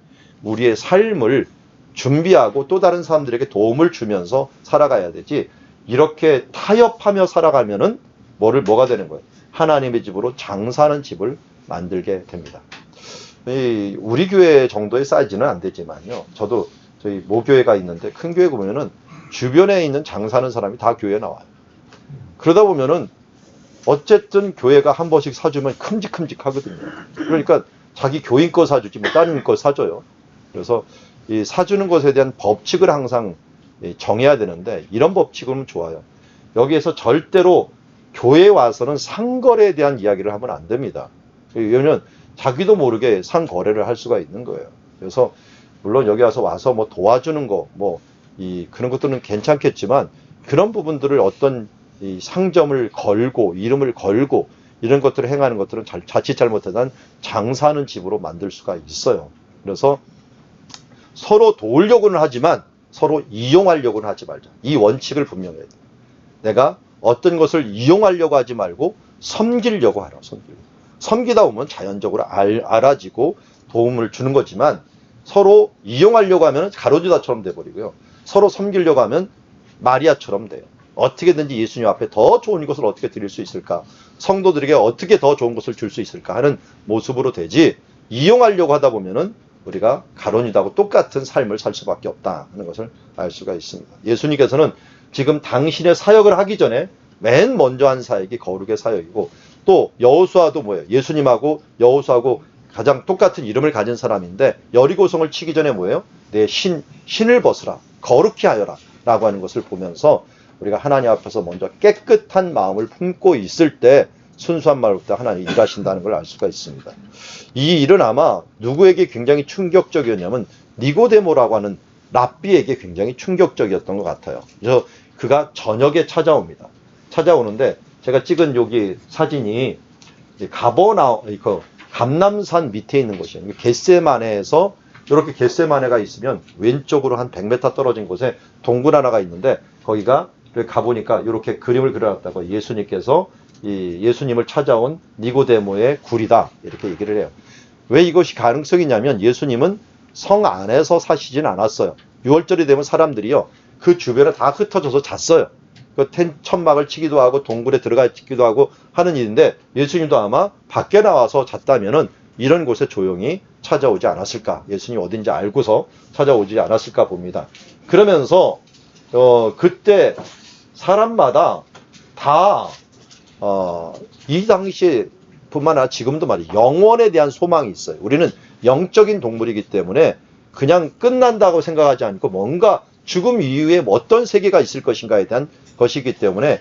우리의 삶을 준비하고 또 다른 사람들에게 도움을 주면서 살아가야 되지, 이렇게 타협하며 살아가면은 뭐가 되는 거예요? 하나님의 집으로 장사하는 집을 만들게 됩니다. 우리 교회 정도의 사이즈는 안 되지만요. 저도 저희 모교회가 있는데 큰 교회 보면은 주변에 있는 장사하는 사람이 다 교회에 나와요. 그러다 보면은 어쨌든 교회가 한 번씩 사주면 큼직큼직하거든요. 그러니까 자기 교인 거 사주지 뭐 다른 거 사줘요. 그래서 이 사주는 것에 대한 법칙을 항상 정해야 되는데 이런 법칙은 좋아요. 여기에서 절대로 교회에 와서는 상거래에 대한 이야기를 하면 안 됩니다. 왜냐면 자기도 모르게 상거래를 할 수가 있는 거예요. 그래서 물론 여기 와서 뭐 도와주는 거, 그런 것들은 괜찮겠지만 그런 부분들을 어떤 이 상점을 걸고 이름을 걸고 이런 것들을 행하는 것들은 자칫 잘못하면 장사하는 집으로 만들 수가 있어요. 그래서 서로 도우려고는 하지만 서로 이용하려고는 하지 말자. 이 원칙을 분명히 해야 돼. 내가 어떤 것을 이용하려고 하지 말고 섬기려고 하라. 섬기다 보면 자연적으로 알아지고 도움을 주는 거지만 서로 이용하려고 하면 가로지다처럼 돼버리고요. 서로 섬기려고 하면 마리아처럼 돼요. 어떻게든지 예수님 앞에 더 좋은 것을 어떻게 드릴 수 있을까? 성도들에게 어떻게 더 좋은 것을 줄 수 있을까 하는 모습으로 되지, 이용하려고 하다 보면은 우리가 가론유다하고 똑같은 삶을 살 수밖에 없다 하는 것을 알 수가 있습니다. 예수님께서는 지금 당신의 사역을 하기 전에 맨 먼저 한 사역이 거룩의 사역이고, 또 여호수아도 뭐예요? 예수님하고 여호수아하고 가장 똑같은 이름을 가진 사람인데 여리고성을 치기 전에 뭐예요? 내 신을 벗으라, 거룩히 하여라 라고 하는 것을 보면서 우리가 하나님 앞에서 먼저 깨끗한 마음을 품고 있을 때 순수한 마음부터 하나님이 일하신다는 걸 알 수가 있습니다. 이 일은 아마 누구에게 굉장히 충격적이었냐면 니고데모라고 하는 랍비에게 굉장히 충격적이었던 것 같아요. 그래서 그가 저녁에 찾아옵니다. 찾아오는데 제가 찍은 여기 사진이 감남산 밑에 있는 곳이에요. 겟세마네에서 이렇게 겟세마네가 있으면 왼쪽으로 한 100m 떨어진 곳에 동굴 하나가 있는데 거기가 가보니까 이렇게 그림을 그려놨다고 예수님께서 이 예수님을 찾아온 니고데모의 굴이다 이렇게 얘기를 해요. 왜 이것이 가능성이 있냐면 예수님은 성 안에서 사시진 않았어요. 6월절이 되면 사람들이요 그 주변에 다 흩어져서 잤어요. 그 천막을 치기도 하고 동굴에 들어가 있기도 하고 하는 일인데 예수님도 아마 밖에 나와서 잤다면은 이런 곳에 조용히 찾아오지 않았을까. 예수님이 어딘지 알고서 찾아오지 않았을까 봅니다. 그러면서 그때 사람마다 다 이 당시에 뿐만 아니라 지금도 말이에요. 영원에 대한 소망이 있어요. 우리는 영적인 동물이기 때문에 그냥 끝난다고 생각하지 않고 뭔가 죽음 이후에 어떤 세계가 있을 것인가에 대한 것이기 때문에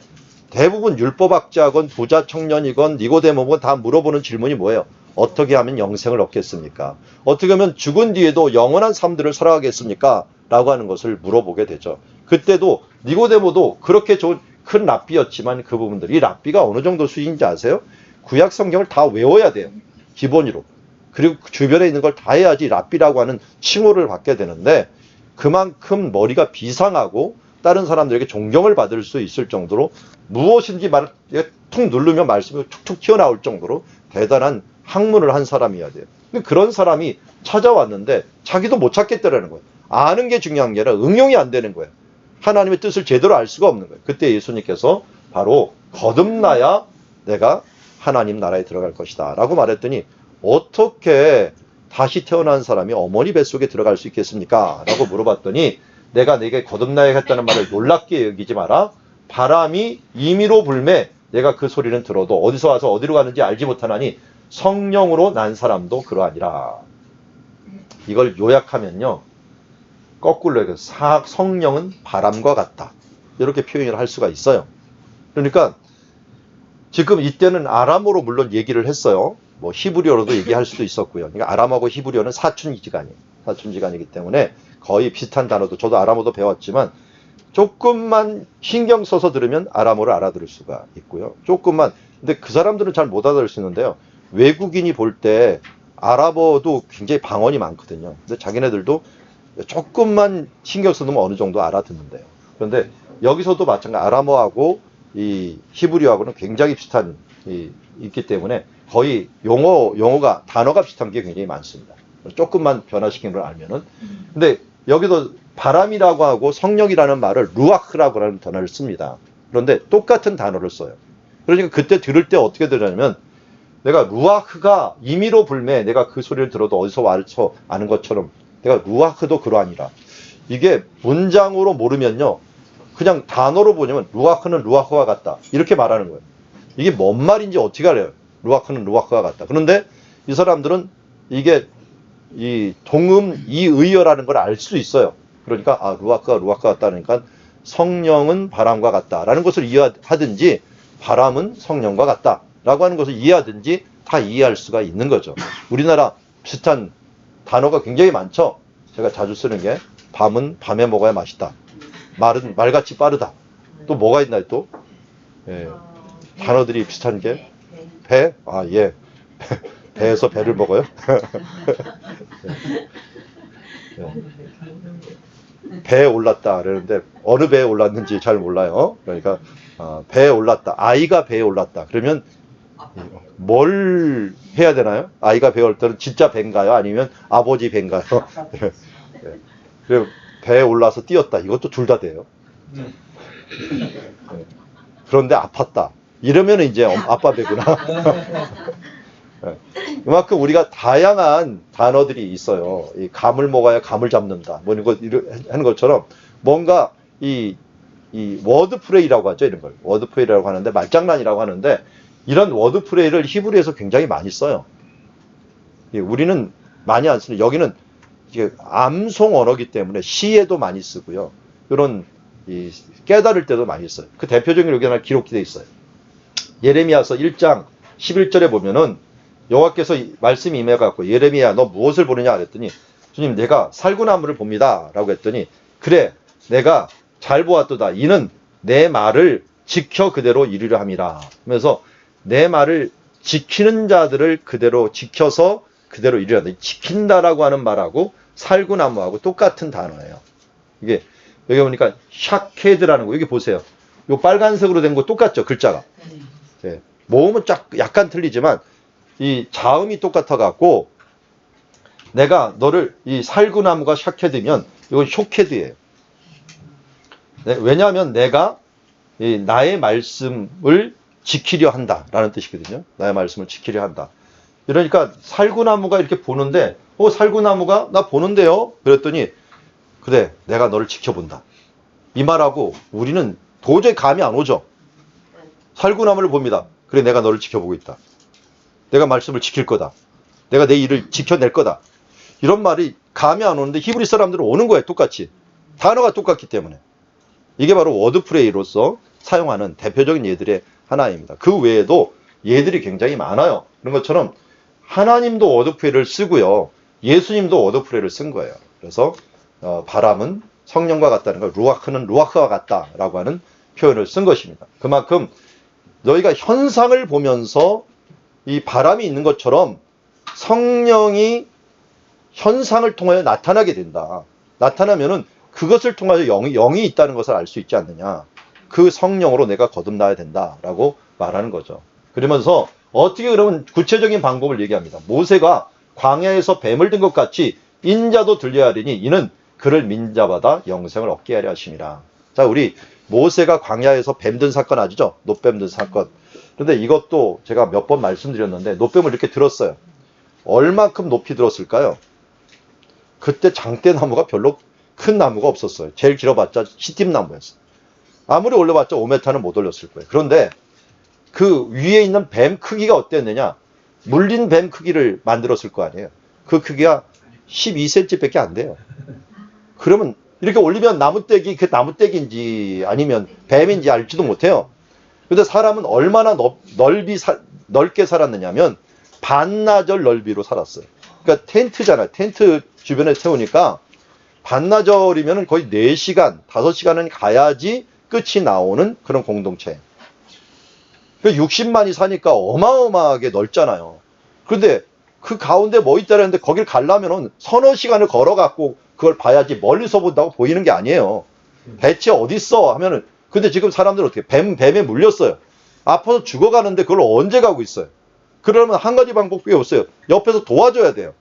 대부분 율법학자건 부자 청년이건 니고데모건 다 물어보는 질문이 뭐예요? 어떻게 하면 영생을 얻겠습니까? 어떻게 하면 죽은 뒤에도 영원한 삶들을 살아가겠습니까? 라고 하는 것을 물어보게 되죠. 그때도 니고데모도 그렇게 좋은 큰 랍비였지만 그 부분들, 이 랍비가 어느 정도 수준인지 아세요? 구약 성경을 다 외워야 돼요. 기본으로. 그리고 주변에 있는 걸 다 해야지 랍비라고 하는 칭호를 받게 되는데 그만큼 머리가 비상하고 다른 사람들에게 존경을 받을 수 있을 정도로 무엇인지 툭 누르면 말씀이 툭툭 튀어나올 정도로 대단한 학문을 한 사람이어야 돼요. 근데 그런 사람이 찾아왔는데 자기도 못 찾겠다라는 거예요. 아는 게 중요한 게 아니라 응용이 안 되는 거예요. 하나님의 뜻을 제대로 알 수가 없는 거예요. 그때 예수님께서 바로 거듭나야 내가 하나님 나라에 들어갈 것이다 라고 말했더니 어떻게 다시 태어난 사람이 어머니 뱃속에 들어갈 수 있겠습니까? 라고 물어봤더니 내가 내게 거듭나야겠다는 말을 놀랍게 여기지 마라. 바람이 임의로 불매 내가 그 소리는 들어도 어디서 와서 어디로 가는지 알지 못하나니 성령으로 난 사람도 그러하니라. 이걸 요약하면요. 거꾸로 해서 성령은 바람과 같다. 이렇게 표현을 할 수가 있어요. 그러니까 지금 이때는 아람어로 물론 얘기를 했어요. 뭐 히브리어로도 얘기할 수도 있었고요. 그러니까 아람어하고 히브리어는 사춘지간이기 때문에 거의 비슷한 단어도 저도 아람어도 배웠지만 조금만 신경 써서 들으면 아람어를 알아들을 수가 있고요. 조금만 근데 그 사람들은 잘 못 알아들을 수 있는데요. 외국인이 볼 때 아랍어도 굉장히 방언이 많거든요. 근데 자기네들도 조금만 신경 쓰면 어느 정도 알아듣는데요. 그런데 여기서도 마찬가지 아람어하고 이 히브리어하고는 굉장히 비슷한 있기 때문에 거의 용어가 단어가 비슷한 게 굉장히 많습니다. 조금만 변화시키는 걸 알면은. 근데 여기도 바람이라고 하고 성령이라는 말을 루아흐라고 하는 단어를 씁니다. 그런데 똑같은 단어를 써요. 그러니까 그때 들을 때 어떻게 들으냐면 내가 루아흐가 임의로 불매 내가 그 소리를 들어도 어디서 와서 아는 것처럼 내가 루아흐도 그러하니라. 이게 문장으로 모르면요. 그냥 단어로 보냐면 루아흐는 루아흐와 같다. 이렇게 말하는 거예요. 이게 뭔 말인지 어떻게 알아요? 루아흐는 루아흐와 같다. 그런데 이 사람들은 이게 이 동음 이의어라는 걸 알 수 있어요. 그러니까 루아흐가 같다니까 성령은 바람과 같다라는 것을 이해하든지 바람은 성령과 같다라고 하는 것을 이해하든지 다 이해할 수가 있는 거죠. 우리나라 비슷한 단어가 굉장히 많죠. 제가 자주 쓰는 게 밤은 밤에 먹어야 맛있다. 말은 말같이 빠르다. 또 뭐가 있나요 또? 예. 단어들이 비슷한 게 배? 예. 배에서 배를 먹어요? 예. 배에 올랐다 그러는데 어느 배에 올랐는지 잘 몰라요. 그러니까 배에 올랐다. 아이가 배에 올랐다. 그러면 뭘 해야 되나요? 아이가 배에 올 때는 진짜 배인가요? 아니면 아버지 배인가요? 예. 그리고 배에 올라서 뛰었다. 이것도 둘 다 돼요. 예. 그런데 아팠다. 이러면 이제 아빠 배구나. 그만큼 우리가 다양한 단어들이 있어요. 이 감을 먹어야 감을 잡는다. 뭐 이런 거 하는 것처럼 뭔가 이 워드플레이라고 하죠. 이런 걸. 워드플레이라고 하는데 말장난이라고 하는데 이런 워드플레이를 히브리에서 굉장히 많이 써요. 우리는 많이 안 쓰는 여기는 이게 암송 언어기 때문에 시에도 많이 쓰고요. 이런 깨달을 때도 많이 써요. 그 대표적인 여기 하나 기록되어 있어요. 예레미야서 1장 11절에 보면은 여호와께서 말씀이 임해갖고 예레미야 너 무엇을 보느냐 그랬더니 주님 내가 살구나무를 봅니다 라고 했더니 그래 내가 잘 보았도다 이는 내 말을 지켜 그대로 이루려 함이라 하면서 내 말을 지키는 자들을 그대로 지켜서 그대로 이루려 한다. 지킨다라고 하는 말하고 살구나무하고 똑같은 단어예요. 이게 여기 보니까 샤케드라는 거 여기 보세요. 요 빨간색으로 된 거 똑같죠 글자가. 네. 모음은 약간 틀리지만 이 자음이 똑같아 갖고 내가 너를 이 살구나무가 샤케드면 이건 쇼케드예요. 네, 왜냐하면 내가 이 나의 말씀을 지키려 한다라는 뜻이거든요. 나의 말씀을 지키려 한다. 그러니까 살구나무가 이렇게 보는데 살구나무가 나 보는데요. 그랬더니 그래 내가 너를 지켜본다. 이 말하고 우리는 도저히 감이 안 오죠. 살구나무를 봅니다. 그래 내가 너를 지켜보고 있다. 내가 말씀을 지킬 거다. 내가 내 일을 지켜낼 거다. 이런 말이 감이 안 오는데 히브리 사람들은 오는 거예요. 똑같이. 단어가 똑같기 때문에. 이게 바로 워드프레이로서 사용하는 대표적인 예들의 하나입니다. 그 외에도 예들이 굉장히 많아요. 그런 것처럼 하나님도 워드프레이를 쓰고요. 예수님도 워드프레이를 쓴 거예요. 그래서 바람은 성령과 같다는 걸 루아크는 루아크와 같다라고 하는 표현을 쓴 것입니다. 그만큼 너희가 현상을 보면서 이 바람이 있는 것처럼 성령이 현상을 통하여 나타나게 된다. 나타나면은 그것을 통하여 영이 있다는 것을 알 수 있지 않느냐. 그 성령으로 내가 거듭나야 된다라고 말하는 거죠. 그러면서 어떻게 그러면 구체적인 방법을 얘기합니다. 모세가 광야에서 뱀을 든 것 같이 인자도 들려야 하리니 이는 그를 민자받아 영생을 얻게 하려 하심이라. 자, 우리 모세가 광야에서 뱀 든 사건 아시죠? 노뱀 든 사건. 그런데 이것도 제가 몇 번 말씀드렸는데 노뱀을 이렇게 들었어요. 얼만큼 높이 들었을까요? 그때 장대나무가 별로 큰 나무가 없었어요. 제일 길어봤자 시팀나무였어요. 아무리 올려봤자 5m는 못 올렸을 거예요. 그런데 그 위에 있는 뱀 크기가 어땠느냐? 물린 뱀 크기를 만들었을 거 아니에요. 그 크기가 12cm밖에 안 돼요. 그러면 이렇게 올리면 나무떼기, 그 나무떼기인지 아니면 뱀인지 알지도 못해요. 근데 사람은 얼마나 넓게 살았느냐면 반나절 넓이로 살았어요. 그러니까 텐트잖아요. 텐트 주변에 세우니까 반나절이면 거의 4시간, 5시간은 가야지 끝이 나오는 그런 공동체. 60만이 사니까 어마어마하게 넓잖아요. 그런데 그 가운데 뭐 있다는데 거길 가려면 서너 시간을 걸어갖고 그걸 봐야지 멀리서 본다고 보이는 게 아니에요. 대체 어딨어 하면은 근데 지금 사람들은 어떻게 뱀에 물렸어요. 아파서 죽어가는데 그걸 언제 가고 있어요. 그러면 한 가지 방법밖에 없어요. 옆에서 도와줘야 돼요.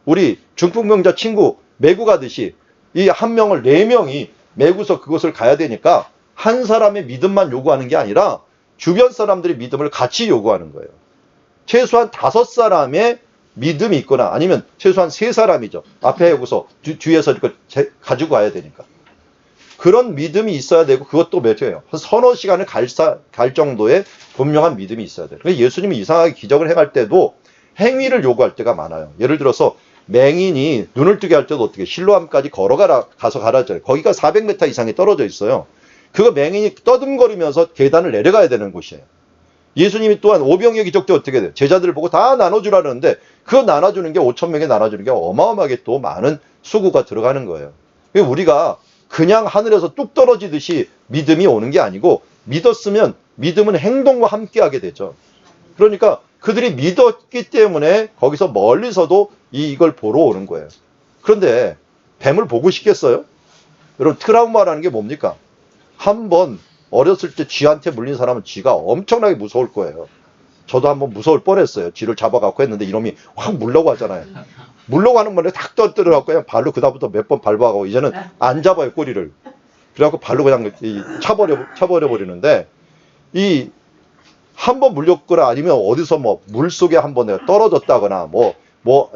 우리 중풍병자 친구 메고 가듯이 이 한 명을 4명이 메고서 그곳을 가야 되니까 한 사람의 믿음만 요구하는 게 아니라 주변 사람들의 믿음을 같이 요구하는 거예요. 최소한 5사람의 믿음이 있거나 아니면 최소한 3사람이죠. 앞에 여기서 뒤에서 이렇게 가지고 가야 되니까. 그런 믿음이 있어야 되고 그것도 몇이에요. 한 서너 시간을 갈 정도의 분명한 믿음이 있어야 돼요. 그래서 예수님이 이상하게 기적을 행할 때도 행위를 요구할 때가 많아요. 예를 들어서 맹인이 눈을 뜨게 할 때도 어떻게 실로암까지 가서 가라 했잖아요. 거기가 400m 이상이 떨어져 있어요. 그거 맹인이 떠듬거리면서 계단을 내려가야 되는 곳이에요. 예수님이 또한 오병이어 기적 때 어떻게 돼요? 제자들을 보고 다 나눠주라는데 그거 나눠주는 게 5,000명에 나눠주는 게 어마어마하게 또 많은 수고가 들어가는 거예요. 우리가 그냥 하늘에서 뚝 떨어지듯이 믿음이 오는 게 아니고 믿었으면 믿음은 행동과 함께 하게 되죠. 그러니까 그들이 믿었기 때문에 거기서 멀리서도 이걸 보러 오는 거예요. 그런데 뱀을 보고 싶겠어요? 여러분 트라우마라는 게 뭡니까? 한번 어렸을 때 쥐한테 물린 사람은 쥐가 엄청나게 무서울 거예요. 저도 한번 무서울 뻔했어요. 쥐를 잡아갖고 했는데 이놈이 확 물려고 하잖아요. 물려고 하는 말에 탁 떨어뜨려갖고 그냥 발로 그다음부터 몇 번 밟아가고 이제는 안 잡아요 꼬리를. 그래갖고 발로 그냥 차버려 버리는데 이 한 번 물렸거나 아니면 어디서 뭐 물속에 한번 내가 떨어졌다거나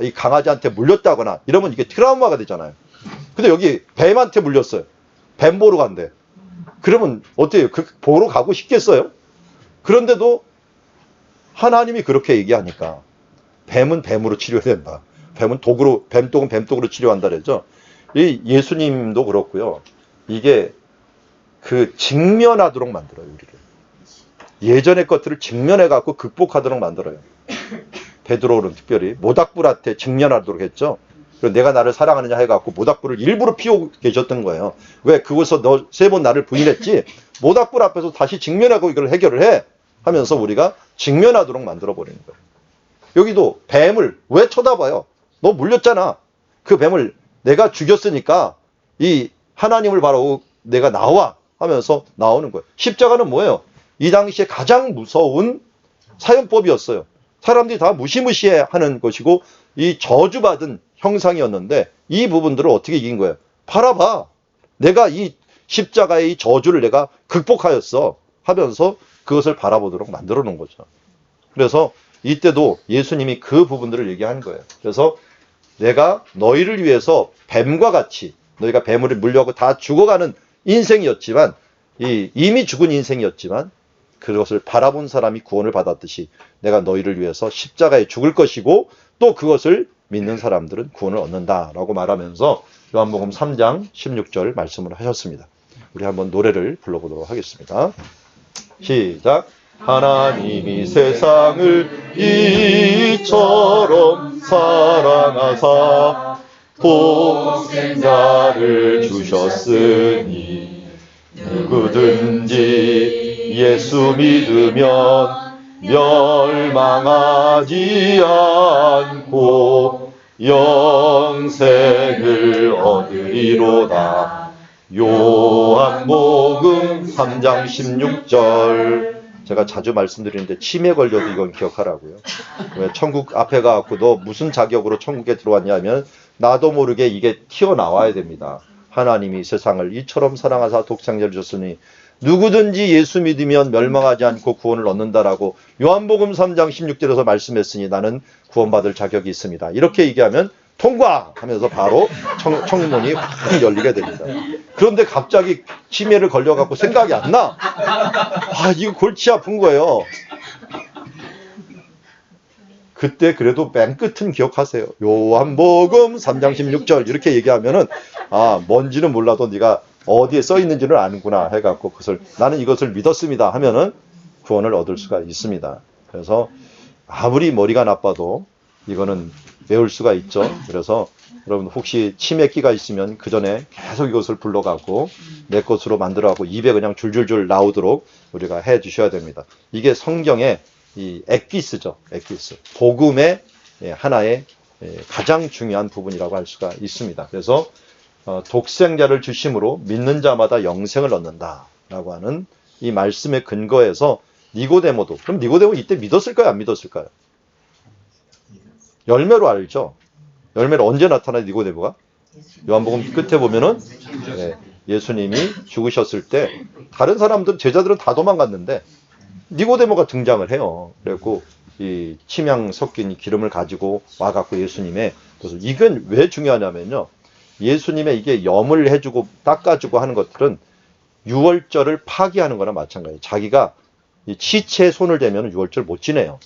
이 강아지한테 물렸다거나 이러면 이게 트라우마가 되잖아요. 근데 여기 뱀한테 물렸어요. 뱀 보러 간대. 그러면 어때요? 보러 가고 싶겠어요? 그런데도 하나님이 그렇게 얘기하니까 뱀은 뱀으로 치료된다. 뱀은 뱀독은 뱀독으로 치료한다 그랬죠. 이 예수님도 그렇고요. 이게 직면하도록 만들어요, 우리를. 예전의 것들을 직면해갖고 극복하도록 만들어요. 베드로는 특별히 모닥불한테 직면하도록 했죠. 그리고 내가 나를 사랑하느냐 해갖고 모닥불을 일부러 피우고 계셨던 거예요. 왜? 그곳에서 너 3번 나를 부인했지? 모닥불 앞에서 다시 직면하고 이걸 해결을 해 하면서 우리가 직면하도록 만들어버리는 거예요. 여기도 뱀을 왜 쳐다봐요? 너 물렸잖아. 그 뱀을 내가 죽였으니까 이 하나님을 바라고 내가 나와 하면서 나오는 거예요. 십자가는 뭐예요? 이 당시에 가장 무서운 사형법이었어요. 사람들이 다 무시무시해하는 것이고 이 저주받은 형상이었는데 이 부분들을 어떻게 이긴 거예요? 바라봐. 내가 이 십자가의 이 저주를 내가 극복하였어 하면서 그것을 바라보도록 만들어 놓은 거죠. 그래서 이때도 예수님이 그 부분들을 얘기하는 거예요. 그래서 내가 너희를 위해서 뱀과 같이 너희가 뱀을 물려고 다 죽어가는 인생이었지만 이미 죽은 인생이었지만 그것을 바라본 사람이 구원을 받았듯이 내가 너희를 위해서 십자가에 죽을 것이고 또 그것을 믿는 사람들은 구원을 얻는다라고 말하면서 요한복음 3장 16절 말씀을 하셨습니다. 우리 한번 노래를 불러보도록 하겠습니다. 시작. 하나님이 세상을 이처럼 사랑하사 독생자를 주셨으니 누구든지 예수 믿으면 멸망하지 않고 영생을 얻으리로다. 요한복음 3장 16절. 제가 자주 말씀드리는데 치매 걸려도 이건 기억하라고요. 왜 천국 앞에 가갖고 너 무슨 자격으로 천국에 들어왔냐면 나도 모르게 이게 튀어나와야 됩니다. 하나님이 세상을 이처럼 사랑하사 독생자를 줬으니 누구든지 예수 믿으면 멸망하지 않고 구원을 얻는다라고 요한복음 3장 16절에서 말씀했으니 나는 구원받을 자격이 있습니다. 이렇게 얘기하면 통과! 하면서 바로 청문이 확 열리게 됩니다. 그런데 갑자기 치매를 걸려갖고 생각이 안 나. 이거 골치 아픈 거예요. 그때 그래도 맨 끝은 기억하세요. 요한복음 3장 16절 이렇게 얘기하면은 뭔지는 몰라도 네가 어디에 써 있는지는 아는구나 해갖고 나는 이것을 믿었습니다 하면은 구원을 얻을 수가 있습니다. 그래서 아무리 머리가 나빠도 이거는 외울 수가 있죠. 그래서 여러분 혹시 치매기가 있으면 그 전에 계속 이것을 불러가고 내 것으로 만들어가고 입에 그냥 줄줄줄 나오도록 우리가 해 주셔야 됩니다. 이게 성경의 이 엑기스죠. 엑기스. 복음의 하나의 가장 중요한 부분이라고 할 수가 있습니다. 그래서 독생자를 주심으로 믿는 자마다 영생을 얻는다라고 하는 이 말씀의 근거에서 니고데모도, 그럼 니고데모 이때 믿었을까요? 안 믿었을까요? 열매로 알죠. 열매로 언제 나타나요, 니고데모가? 요한복음 끝에 보면은 예수님이 죽으셨을 때 다른 사람들, 제자들은 다 도망갔는데 니고데모가 등장을 해요. 그래갖고 이 침향 섞인 기름을 가지고 와갖고 예수님의, 그래서 이건 왜 중요하냐면요. 예수님의 이게 염을 해주고 닦아주고 하는 것들은 유월절을 파기하는 거나 마찬가지예요. 자기가 이 시체에 손을 대면 유월절 못 지내요.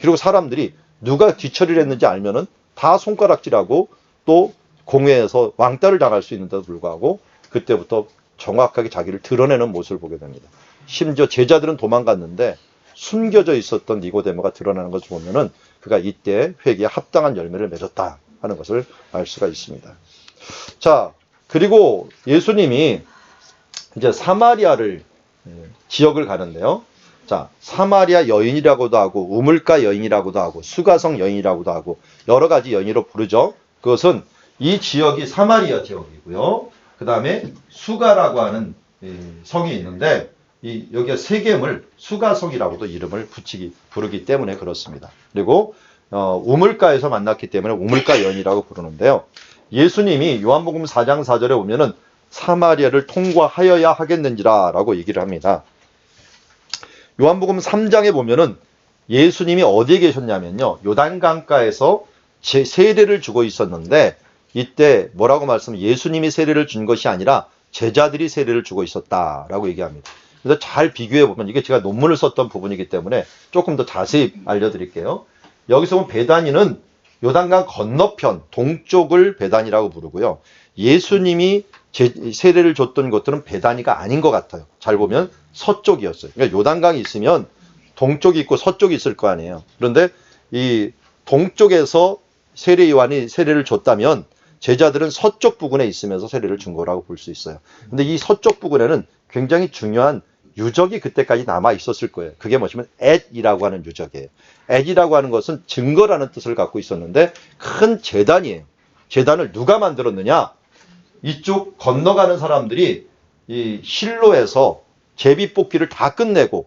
그리고 사람들이 누가 뒤처리를 했는지 알면은 다 손가락질하고 또 공회에서 왕따를 당할 수 있는데도 불구하고 그때부터 정확하게 자기를 드러내는 모습을 보게 됩니다. 심지어 제자들은 도망갔는데 숨겨져 있었던 니고데모가 드러나는 것을 보면은 그가 이때 회개에 합당한 열매를 맺었다 하는 것을 알 수가 있습니다. 자, 그리고 예수님이 이제 사마리아를 지역을 가는데요. 자, 사마리아 여인이라고도 하고 우물가 여인이라고도 하고 수가성 여인이라고도 하고 여러 가지 여인으로 부르죠. 그것은 이 지역이 사마리아 지역이고요. 그 다음에 수가라고 하는 성이 있는데 여기에 세겜을 수가성이라고도 이름을 부르기 때문에 그렇습니다. 그리고 우물가에서 만났기 때문에 우물가 여인이라고 부르는데요. 예수님이 요한복음 4장 4절에 보면은 사마리아를 통과하여야 하겠는지라 라고 얘기를 합니다. 요한복음 3장에 보면은 예수님이 어디에 계셨냐면요. 요단강가에서 세례를 주고 있었는데 이때 뭐라고 말씀을 예수님이 세례를 준 것이 아니라 제자들이 세례를 주고 있었다라고 얘기합니다. 그래서 잘 비교해 보면 이게 제가 논문을 썼던 부분이기 때문에 조금 더 자세히 알려드릴게요. 여기서 보면 베다니는 요단강 건너편 동쪽을 베다니라고 부르고요. 예수님이 세례를 줬던 것들은 베다니가 아닌 것 같아요. 잘 보면 서쪽이었어요. 그러니까 요단강이 있으면 동쪽이 있고 서쪽이 있을 거 아니에요. 그런데 이 동쪽에서 세례 요한이 세례를 줬다면 제자들은 서쪽 부근에 있으면서 세례를 준 거라고 볼 수 있어요. 근데 이 서쪽 부근에는 굉장히 중요한 유적이 그때까지 남아 있었을 거예요. 그게 뭐냐면 엣이라고 하는 유적이에요. 엣이라고 하는 것은 증거라는 뜻을 갖고 있었는데 큰 제단이에요. 제단을 누가 만들었느냐? 이쪽 건너가는 사람들이 이 실로에서 제비뽑기를 다 끝내고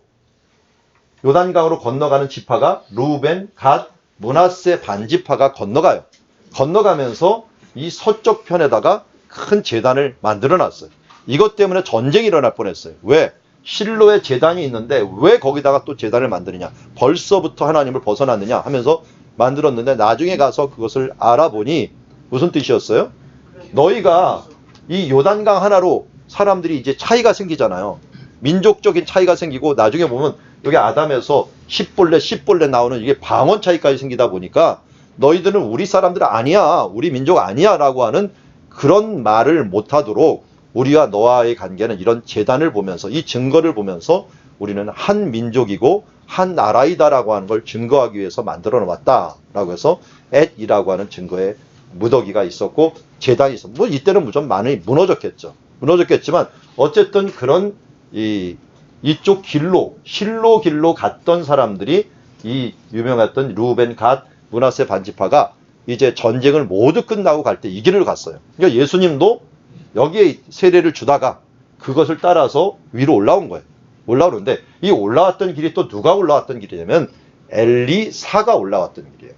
요단강으로 건너가는 지파가 루벤, 갓, 므낫세 반지파가 건너가요. 건너가면서 이 서쪽 편에다가 큰 제단을 만들어 놨어요. 이것 때문에 전쟁이 일어날 뻔했어요. 왜? 실로에 제단이 있는데 왜 거기다가 또 제단을 만드느냐? 벌써부터 하나님을 벗어났느냐 하면서 만들었는데 나중에 가서 그것을 알아보니 무슨 뜻이었어요? 너희가 이 요단강 하나로 사람들이 이제 차이가 생기잖아요. 민족적인 차이가 생기고 나중에 보면 여기 아담에서 10볼래 나오는 이게 방언 차이까지 생기다 보니까 너희들은 우리 사람들 아니야. 우리 민족 아니야. 라고 하는 그런 말을 못하도록 우리와 너와의 관계는 이런 재단을 보면서 이 증거를 보면서 우리는 한 민족이고 한 나라이다라고 하는 걸 증거하기 위해서 만들어 놓았다라고 해서 엣이라고 하는 증거의 무더기가 있었고 재단이 있었고 뭐 이때는 무좀 많이 무너졌겠죠. 무너졌겠지만 어쨌든 그런 이쪽 길로 실로 길로 갔던 사람들이 이 유명했던 루벤, 갓, 므낫세 반지파가 이제 전쟁을 모두 끝나고 갈 때 이 길을 갔어요. 그러니까 예수님도 여기에 세례를 주다가 그것을 따라서 위로 올라온 거예요. 올라오는데 이 올라왔던 길이 또 누가 올라왔던 길이냐면 엘리사가 올라왔던 길이에요.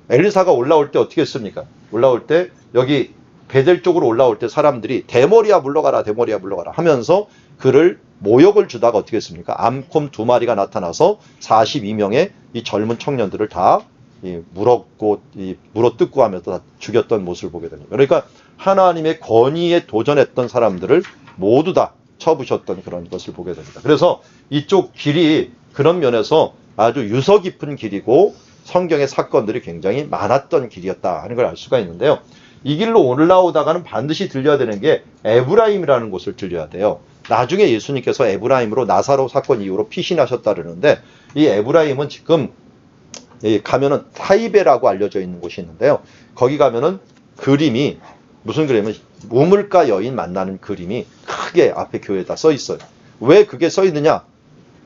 엘리사가 올라올 때 어떻게 했습니까? 올라올 때 여기 베델 쪽으로 올라올 때 사람들이 대머리야 물러가라 대머리야 물러가라 하면서 그를 모욕을 주다가 어떻게 했습니까? 암콤 2마리가 나타나서 42명의 이 젊은 청년들을 다 물어뜯고 하면서 다 죽였던 모습을 보게 됩니다. 그러니까 하나님의 권위에 도전했던 사람들을 모두 다 쳐부셨던 그런 것을 보게 됩니다. 그래서 이쪽 길이 그런 면에서 아주 유서 깊은 길이고 성경의 사건들이 굉장히 많았던 길이었다 하는 걸 알 수가 있는데요. 이 길로 올라오다가는 반드시 들려야 되는 게 에브라임이라는 곳을 들려야 돼요. 나중에 예수님께서 에브라임으로 나사로 사건 이후로 피신하셨다 그러는데 이 에브라임은 지금 가면은 타이베라고 알려져 있는 곳이 있는데요. 거기 가면은 그림이 무슨 그림이면 우물가 여인 만나는 그림이 크게 앞에 교회에다 써 있어요. 왜 그게 써 있느냐?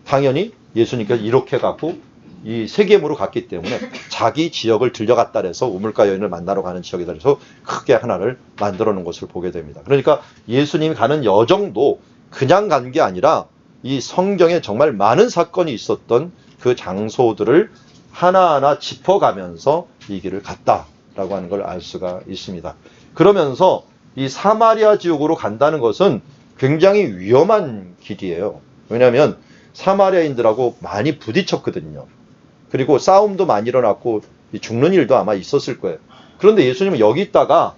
당연히 예수님께서 이렇게 갖고 이 세겜으로 갔기 때문에 자기 지역을 들려갔다 그래서 우물가 여인을 만나러 가는 지역이다 그래서 크게 하나를 만들어 놓은 것을 보게 됩니다. 그러니까 예수님이 가는 여정도 그냥 간 게 아니라 이 성경에 정말 많은 사건이 있었던 그 장소들을 하나하나 짚어가면서 이 길을 갔다라고 하는 걸 알 수가 있습니다. 그러면서 이 사마리아 지역으로 간다는 것은 굉장히 위험한 길이에요. 왜냐하면 사마리아인들하고 많이 부딪혔거든요. 그리고 싸움도 많이 일어났고 죽는 일도 아마 있었을 거예요. 그런데 예수님은 여기 있다가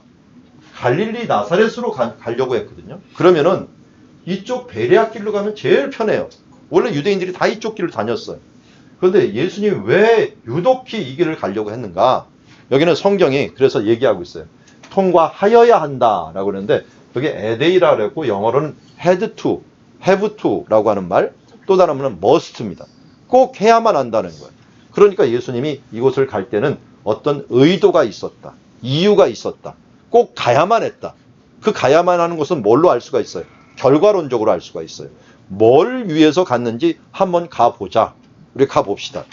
갈릴리 나사렛으로 가려고 했거든요. 그러면은 이쪽 베레아 길로 가면 제일 편해요. 원래 유대인들이 다 이쪽 길을 다녔어요. 그런데 예수님이 왜 유독히 이 길을 가려고 했는가? 여기는 성경이 그래서 얘기하고 있어요. 통과하여야 한다라고 그러는데 여기 에데이라고 했고 영어로는 had to, have to라고 하는 말, 또 다른 말은 must입니다. 꼭 해야만 한다는 거예요. 그러니까 예수님이 이곳을 갈 때는 어떤 의도가 있었다. 이유가 있었다. 꼭 가야만 했다. 그 가야만 하는 것은 뭘로 알 수가 있어요? 결과론적으로 알 수가 있어요. 뭘 위해서 갔는지 한번 가보자. 우리 가봅시다.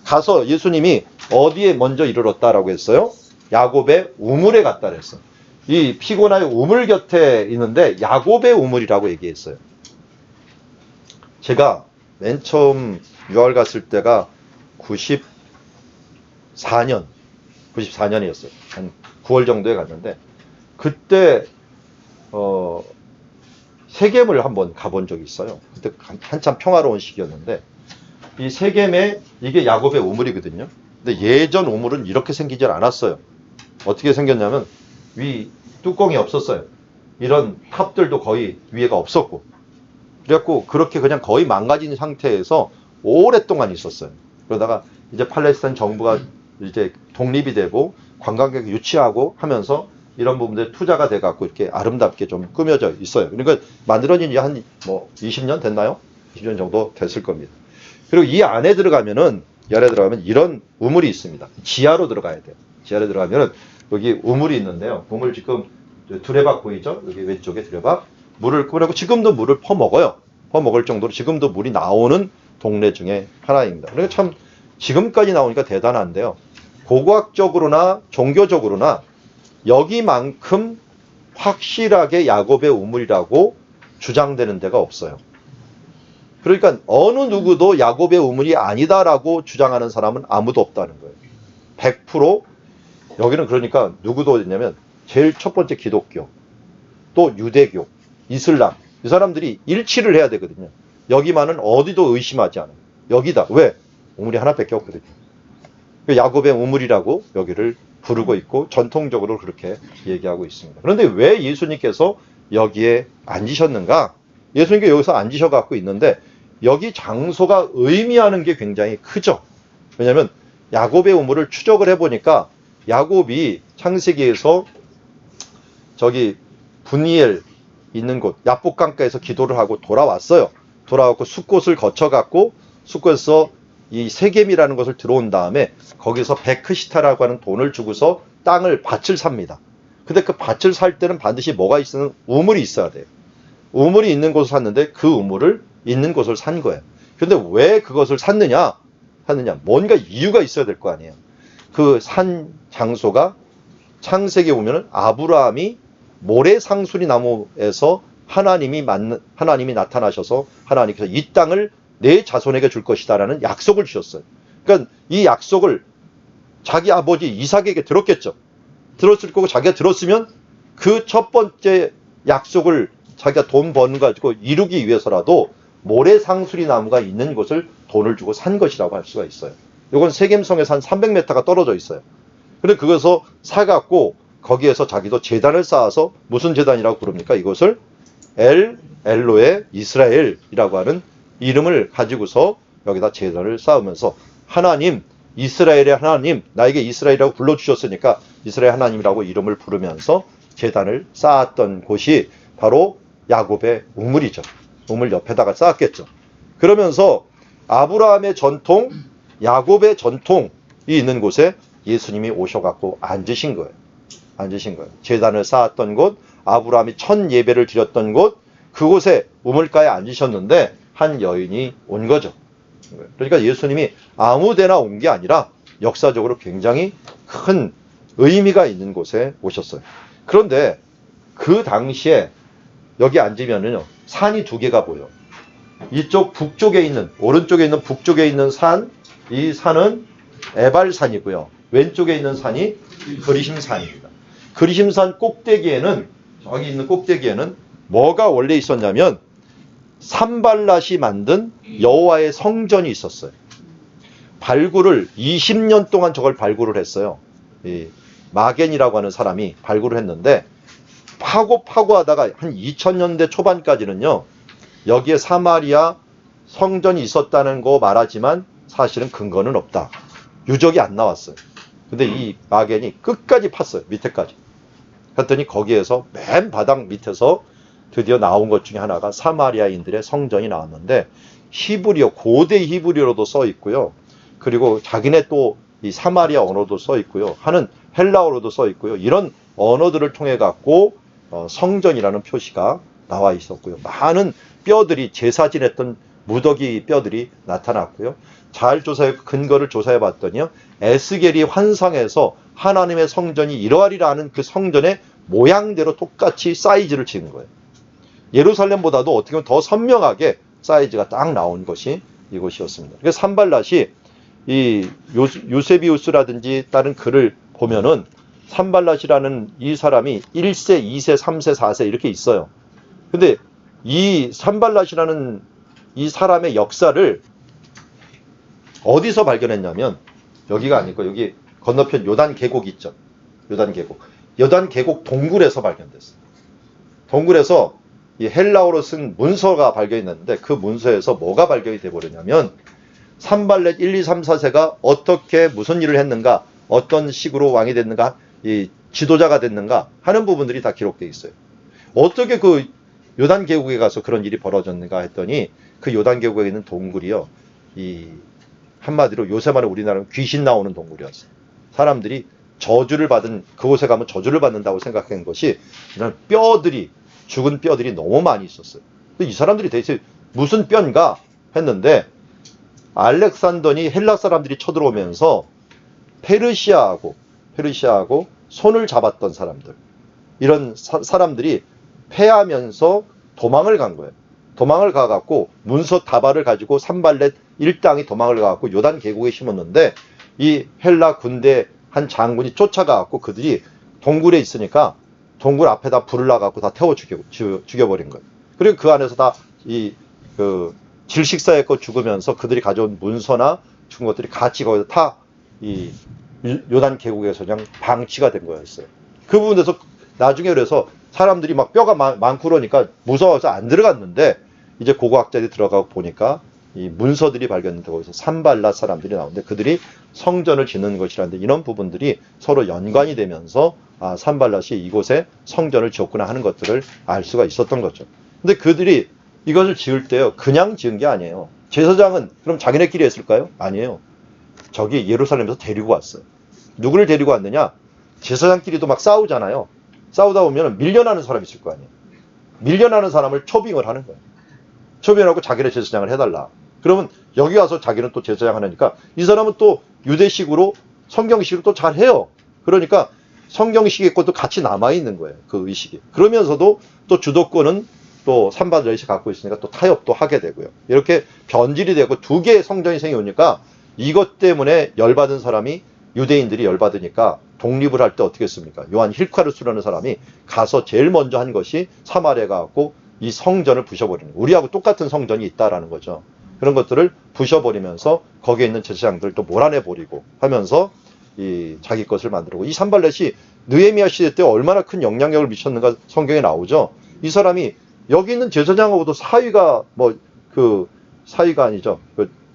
가서 예수님이 어디에 먼저 이르렀다라고 했어요? 야곱의 우물에 갔다 그랬어요. 이 피고나의 우물 곁에 있는데 야곱의 우물이라고 얘기했어요. 제가 맨 처음 유학을 갔을 때가 94년이었어요. 한 9월 정도에 갔는데 그때 세겜을 한번 가본 적이 있어요. 그때 한참 평화로운 시기였는데 이 세겜에 이게 야곱의 우물이거든요. 근데 예전 우물은 이렇게 생기질 않았어요. 어떻게 생겼냐면 위 뚜껑이 없었어요. 이런 탑들도 거의 위에가 없었고 그래갖고 그렇게 그냥 거의 망가진 상태에서 오랫동안 있었어요. 그러다가 이제 팔레스타인 정부가 이제 독립이 되고 관광객 유치하고 하면서 이런 부분들에 투자가 돼갖고 이렇게 아름답게 좀 꾸며져 있어요. 그러니까 만들어진 지 한 20년 됐나요? 20년 정도 됐을 겁니다. 그리고 이 안에 들어가면 이런 우물이 있습니다. 지하로 들어가야 돼요. 지하에 들어가면은 여기 우물이 있는데요. 우물 지금 두레박 보이죠? 여기 왼쪽에 두레박. 물을 그리고 지금도 물을 퍼먹어요. 퍼먹을 정도로 지금도 물이 나오는 동네 중에 하나입니다. 그러니까 참 지금까지 나오니까 대단한데요. 고고학적으로나 종교적으로나 여기만큼 확실하게 야곱의 우물이라고 주장되는 데가 없어요. 그러니까 어느 누구도 야곱의 우물이 아니다라고 주장하는 사람은 아무도 없다는 거예요. 100% 여기는 그러니까 누구도 있냐면 제일 첫 번째 기독교, 또 유대교, 이슬람 이 사람들이 일치를 해야 되거든요. 여기만은 어디도 의심하지 않아요. 여기다. 왜? 우물이 하나밖에 없거든요. 야곱의 우물이라고 여기를 부르고 있고 전통적으로 그렇게 얘기하고 있습니다. 그런데 왜 예수님께서 여기에 앉으셨는가? 예수님께서 여기서 앉으셔갖고 있는데 여기 장소가 의미하는 게 굉장히 크죠. 왜냐하면 야곱의 우물을 추적을 해보니까 야곱이 창세기에서 저기 분이엘 있는 곳 야복강가에서 기도를 하고 돌아왔어요. 돌아왔고 숫곳을 거쳐갖고 숫곳에서 이 세겜이라는 것을 들어온 다음에 거기서 베크시타라고 하는 돈을 주고서 밭을 삽니다. 근데 그 밭을 살 때는 반드시 뭐가 있으면 우물이 있어야 돼요. 우물이 있는 곳을 샀는데 그 우물을 있는 곳을 산 거예요. 근데 왜 그것을 샀느냐? 뭔가 이유가 있어야 될 거 아니에요. 그 산 장소가 창세기에 보면은 아브라함이 모래상수리 나무에서 하나님이 나타나셔서 하나님께서 이 땅을 내 자손에게 줄 것이다라는 약속을 주셨어요. 그러니까 이 약속을 자기 아버지 이삭에게 들었겠죠. 들었을 거고 자기가 들었으면 그 첫 번째 약속을 자기가 돈 버는 거 가지고 이루기 위해서라도 모래상수리 나무가 있는 곳을 돈을 주고 산 것이라고 할 수가 있어요. 이건 세겜성에서 한 300m가 떨어져 있어요. 근데 그것을 사갖고 거기에서 자기도 제단을 쌓아서 무슨 제단이라고 부릅니까? 이것을 엘로의 이스라엘이라고 하는 이름을 가지고서 여기다 제단을 쌓으면서 하나님, 이스라엘의 하나님, 나에게 이스라엘이라고 불러주셨으니까 이스라엘 하나님이라고 이름을 부르면서 제단을 쌓았던 곳이 바로 야곱의 우물이죠. 우물 옆에다가 쌓았겠죠. 그러면서 아브라함의 전통, 야곱의 전통이 있는 곳에 예수님이 오셔갖고 앉으신 거예요. 제단을 쌓았던 곳, 아브라함이 첫 예배를 드렸던 곳, 그곳에 우물가에 앉으셨는데 한 여인이 온 거죠. 그러니까 예수님이 아무 데나 온 게 아니라 역사적으로 굉장히 큰 의미가 있는 곳에 오셨어요. 그런데 그 당시에 여기 앉으면은요, 산이 두 개가 보여. 이쪽 북쪽에 있는, 오른쪽에 있는 북쪽에 있는 산, 이 산은 에발산이고요. 왼쪽에 있는 산이 그리심산입니다. 그리심산 꼭대기에는, 저기 있는 꼭대기에는 뭐가 원래 있었냐면 산발랏이 만든 여호와의 성전이 있었어요. 발굴을 20년 동안 저걸 발굴을 했어요. 이 마겐이라고 하는 사람이 발굴을 했는데 파고 하다가 한 2000년대 초반까지는요. 여기에 사마리아 성전이 있었다는 거 말하지만 사실은 근거는 없다. 유적이 안 나왔어요. 근데 이 마겐이 끝까지 팠어요. 밑에까지. 그랬더니 거기에서 맨 바닥 밑에서 드디어 나온 것 중에 하나가 사마리아인들의 성전이 나왔는데 히브리어, 고대 히브리어로도 써 있고요. 그리고 자기네 또 이 사마리아 언어도 써 있고요. 하는 헬라어로도 써 있고요. 이런 언어들을 통해 갖고 성전이라는 표시가 나와 있었고요. 많은 뼈들이 제사 지냈던 무더기 뼈들이 나타났고요. 잘 근거를 조사해 봤더니요. 에스겔이 환상에서 하나님의 성전이 이러하리라 하는 그 성전의 모양대로 똑같이 사이즈를 찍은 거예요. 예루살렘보다도 어떻게 보면 더 선명하게 사이즈가 딱 나온 것이 이곳이었습니다. 그래서 산발랏이 이 유세비우스라든지 다른 글을 보면은 산발랏이라는 이 사람이 1세, 2세, 3세, 4세 이렇게 있어요. 근데 이 산발랏이라는 이 사람의 역사를 어디서 발견했냐면 여기가 아니고 여기 건너편 요단 계곡 있죠. 요단 계곡 동굴에서 발견됐어요. 동굴에서 이 헬라어로 쓴 문서가 발견됐는데 그 문서에서 뭐가 발견이 돼버렸냐면 산발렛 1, 2, 3, 4세가 어떻게 무슨 일을 했는가, 어떤 식으로 왕이 됐는가, 이 지도자가 됐는가 하는 부분들이 다 기록되어 있어요. 어떻게 그 요단 계곡에 가서 그런 일이 벌어졌는가 했더니 그 요단 계곡에 있는 동굴이요. 이 한마디로 요새 말에 우리나라는 귀신 나오는 동굴이었어요. 사람들이 저주를 받은, 그곳에 가면 저주를 받는다고 생각한 것이 그냥 뼈들이, 죽은 뼈들이 너무 많이 있었어요. 이 사람들이 대체 무슨 뼈인가 했는데, 알렉산더니 헬라 사람들이 쳐들어오면서 페르시아하고 손을 잡았던 사람들, 이런 사람들이 패하면서 도망을 간 거예요. 도망을 가갖고 문서 다발을 가지고 산발렛 일당이 도망을 가갖고 요단 계곡에 심었는데, 이 헬라 군대 한 장군이 쫓아가갖고 그들이 동굴에 있으니까 동굴 앞에다 불을 놔갖고 다 태워 죽여버린 거예요. 그리고 그 안에서 다 질식사했고 죽으면서 그들이 가져온 문서나 죽은 것들이 같이 거기서 다 이 요단 계곡에서 그냥 방치가 된 거였어요. 그 부분에서 나중에 그래서 사람들이 막 뼈가 많고 그러니까 무서워서 안 들어갔는데, 이제 고고학자들이 들어가고 보니까 이 문서들이 발견되고 거기서 산발랏 사람들이 나오는데 그들이 성전을 짓는 것이라는데, 이런 부분들이 서로 연관이 되면서 산발랏이 이곳에 성전을 지었구나 하는 것들을 알 수가 있었던 거죠. 근데 그들이 이것을 지을 때요, 그냥 지은 게 아니에요. 제사장은 그럼 자기네끼리 했을까요? 아니에요. 저기 예루살렘에서 데리고 왔어요. 누구를 데리고 왔느냐? 제사장끼리도 막 싸우잖아요. 싸우다 보면 밀려나는 사람이 있을 거 아니에요. 밀려나는 사람을 초빙을 하는 거예요. 초빙하고 자기네 제사장을 해달라. 그러면 여기 와서 자기는 또 제사장을 하니까 이 사람은 또 유대식으로 성경식으로 또 잘해요. 그러니까 성경식의 것도 같이 남아있는 거예요. 그 의식이. 그러면서도 또 주도권은 또 산발렛이 갖고 있으니까 또 타협도 하게 되고요. 이렇게 변질이 되고 두 개의 성전이 생겨오니까, 이것 때문에 열받은 사람이, 유대인들이 열받으니까 독립을 할 때 어떻게 했습니까? 요한 힐카르스라는 사람이 가서 제일 먼저 한 것이 사마리아에 가고 이 성전을 부셔버리는 거예요. 우리하고 똑같은 성전이 있다라는 거죠. 그런 것들을 부셔버리면서 거기에 있는 제사장들을 또 몰아내버리고 하면서 이 자기 것을 만들고, 이 산발렛이 느헤미야 시대 때 얼마나 큰 영향력을 미쳤는가 성경에 나오죠. 이 사람이 여기 있는 제사장하고도 사위가 사위가 아니죠.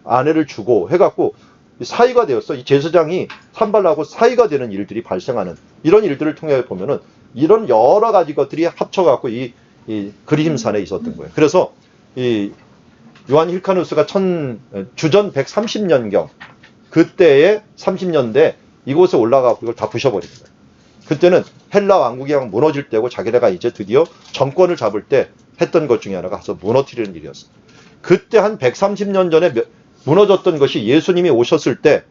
아내를 주고 해갖고 사위가 되었어. 이 제사장이 산발락하고 사위가 되는 일들이 발생하는, 이런 일들을 통해 보면은 이런 여러 가지 것들이 합쳐갖고 이 그리심산에 있었던 거예요. 그래서 이 요한 힐카누스가 주전 130년경 그때의 30년대 이곳에 올라가고 이걸 다 부셔버린 거예요. 그때는 헬라 왕국이 무너질 때고 자기네가 이제 드디어 정권을 잡을 때 했던 것 중에 하나가 가서 무너뜨리는 일이었어요. 그때 한 130년 전에 무너졌던 것이 예수님이 오셨을 때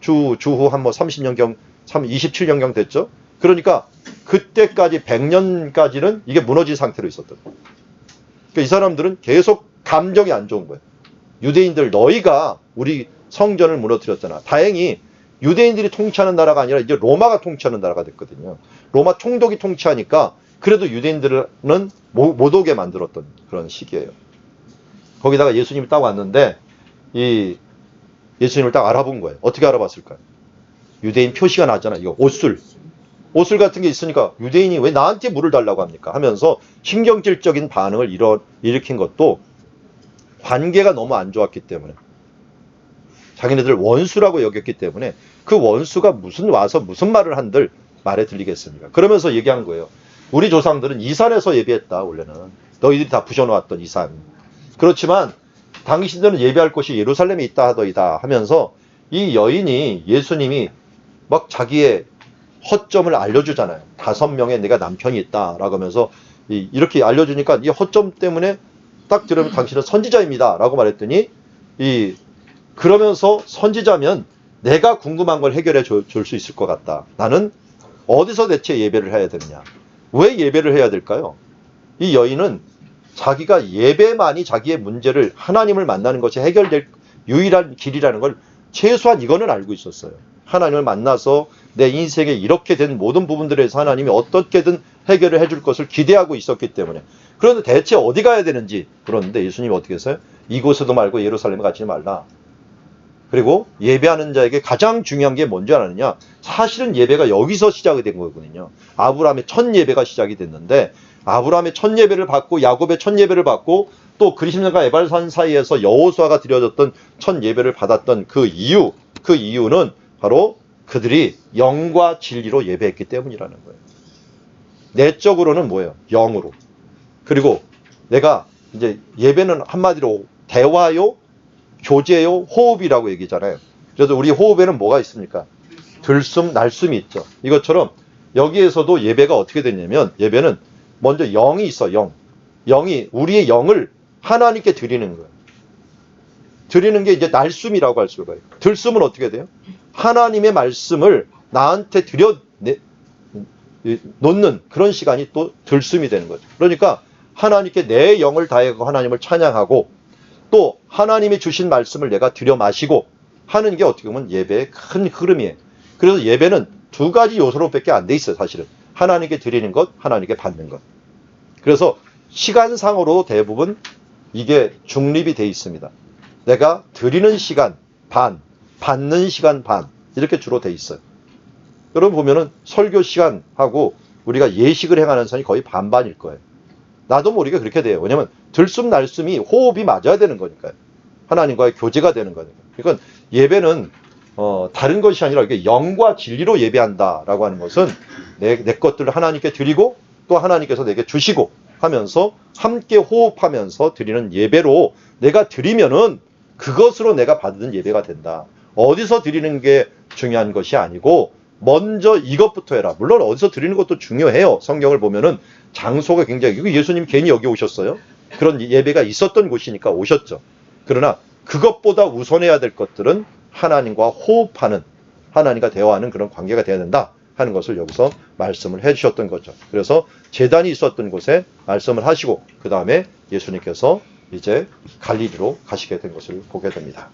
주후 한 30년경, 27년경 됐죠. 그러니까 그때까지 100년까지는 이게 무너진 상태로 있었던 거예요. 그러니까 이 사람들은 계속 감정이 안 좋은 거예요. 유대인들, 너희가 우리 성전을 무너뜨렸잖아. 다행히 유대인들이 통치하는 나라가 아니라 이제 로마가 통치하는 나라가 됐거든요. 로마 총독이 통치하니까 그래도 유대인들은 못 오게 만들었던 그런 시기예요. 거기다가 예수님이 딱 왔는데 이 예수님을 딱 알아본 거예요. 어떻게 알아봤을까요? 유대인 표시가 나잖아. 이거 옷술 같은 게 있으니까 유대인이 왜 나한테 물을 달라고 합니까? 하면서 신경질적인 반응을 일으킨 것도 관계가 너무 안 좋았기 때문에, 자기네들 원수라고 여겼기 때문에 그 원수가 와서 무슨 말을 한들 말에 들리겠습니까? 그러면서 얘기한 거예요. 우리 조상들은 이 산에서 예배했다. 원래는 너희들이 다 부셔놓았던 이 산. 그렇지만 당신들은 예배할 곳이 예루살렘에 있다 하더이다 하면서 이 여인이, 예수님이 막 자기의 허점을 알려주잖아요. 5명의 내가 남편이 있다라고 하면서 이렇게 알려주니까 이 허점 때문에 딱 들으면 당신은 선지자입니다 라고 말했더니, 그러면서 선지자면 내가 궁금한 걸 해결해 줄 수 있을 것 같다. 나는 어디서 대체 예배를 해야 되느냐? 왜 예배를 해야 될까요? 이 여인은 자기가 예배만이 자기의 문제를, 하나님을 만나는 것이 해결될 유일한 길이라는 걸 최소한 이거는 알고 있었어요. 하나님을 만나서 내 인생에 이렇게 된 모든 부분들에서 하나님이 어떻게든 해결을 해줄 것을 기대하고 있었기 때문에. 그런데 대체 어디 가야 되는지 그러는데 예수님이 어떻게 했어요? 이곳에도 말고 예루살렘에 가지 말라. 그리고 예배하는 자에게 가장 중요한 게 뭔지 아느냐? 사실은 예배가 여기서 시작이 된 거거든요. 아브라함의 첫 예배가 시작이 됐는데, 아브라함의 첫 예배를 받고 야곱의 첫 예배를 받고 또 그리심산과 에발산 사이에서 여호수아가 드려졌던 첫 예배를 받았던 그 이유는 바로 그들이 영과 진리로 예배했기 때문이라는 거예요. 내적으로는 뭐예요? 영으로. 그리고 내가 이제 예배는 한마디로 대화요, 교제요, 호흡이라고 얘기잖아요. 그래서 우리 호흡에는 뭐가 있습니까? 들숨, 날숨이 있죠. 이것처럼 여기에서도 예배가 어떻게 됐냐면 예배는 먼저 영이 있어, 영. 영이 우리의 영을 하나님께 드리는 거예요. 드리는 게 이제 날숨이라고 할 수가 있어요. 들숨은 어떻게 돼요? 하나님의 말씀을 나한테 놓는 그런 시간이 또 들숨이 되는 거죠. 그러니까 하나님께 내 영을 다하고 하나님을 찬양하고 또 하나님이 주신 말씀을 내가 들여 마시고 하는 게 어떻게 보면 예배의 큰 흐름이에요. 그래서 예배는 두 가지 요소로밖에 안 돼 있어요, 사실은. 하나님께 드리는 것, 하나님께 받는 것. 그래서 시간상으로 대부분 이게 중립이 돼 있습니다. 내가 드리는 시간 반, 받는 시간 반, 이렇게 주로 돼 있어요. 여러분 보면은 설교 시간하고 우리가 예식을 행하는 시간이 거의 반반일 거예요. 나도 모르게 그렇게 돼요. 왜냐면 들숨 날숨이 호흡이 맞아야 되는 거니까요. 하나님과의 교제가 되는 거니까. 그러니까 예배는 다른 것이 아니라 이게 영과 진리로 예배한다라고 하는 것은 내 것들을 하나님께 드리고 또 하나님께서 내게 주시고 하면서 함께 호흡하면서 드리는 예배로 내가 드리면은 그것으로 내가 받는 예배가 된다. 어디서 드리는 게 중요한 것이 아니고 먼저 이것부터 해라. 물론 어디서 드리는 것도 중요해요. 성경을 보면은 장소가 굉장히, 예수님 괜히 여기 오셨어요? 그런 예배가 있었던 곳이니까 오셨죠. 그러나 그것보다 우선해야 될 것들은 하나님과 호흡하는, 하나님과 대화하는 그런 관계가 되어야 된다 하는 것을 여기서 말씀을 해주셨던 거죠. 그래서 제단이 있었던 곳에 말씀을 하시고 그 다음에 예수님께서 이제 갈릴리로 가시게 된 것을 보게 됩니다.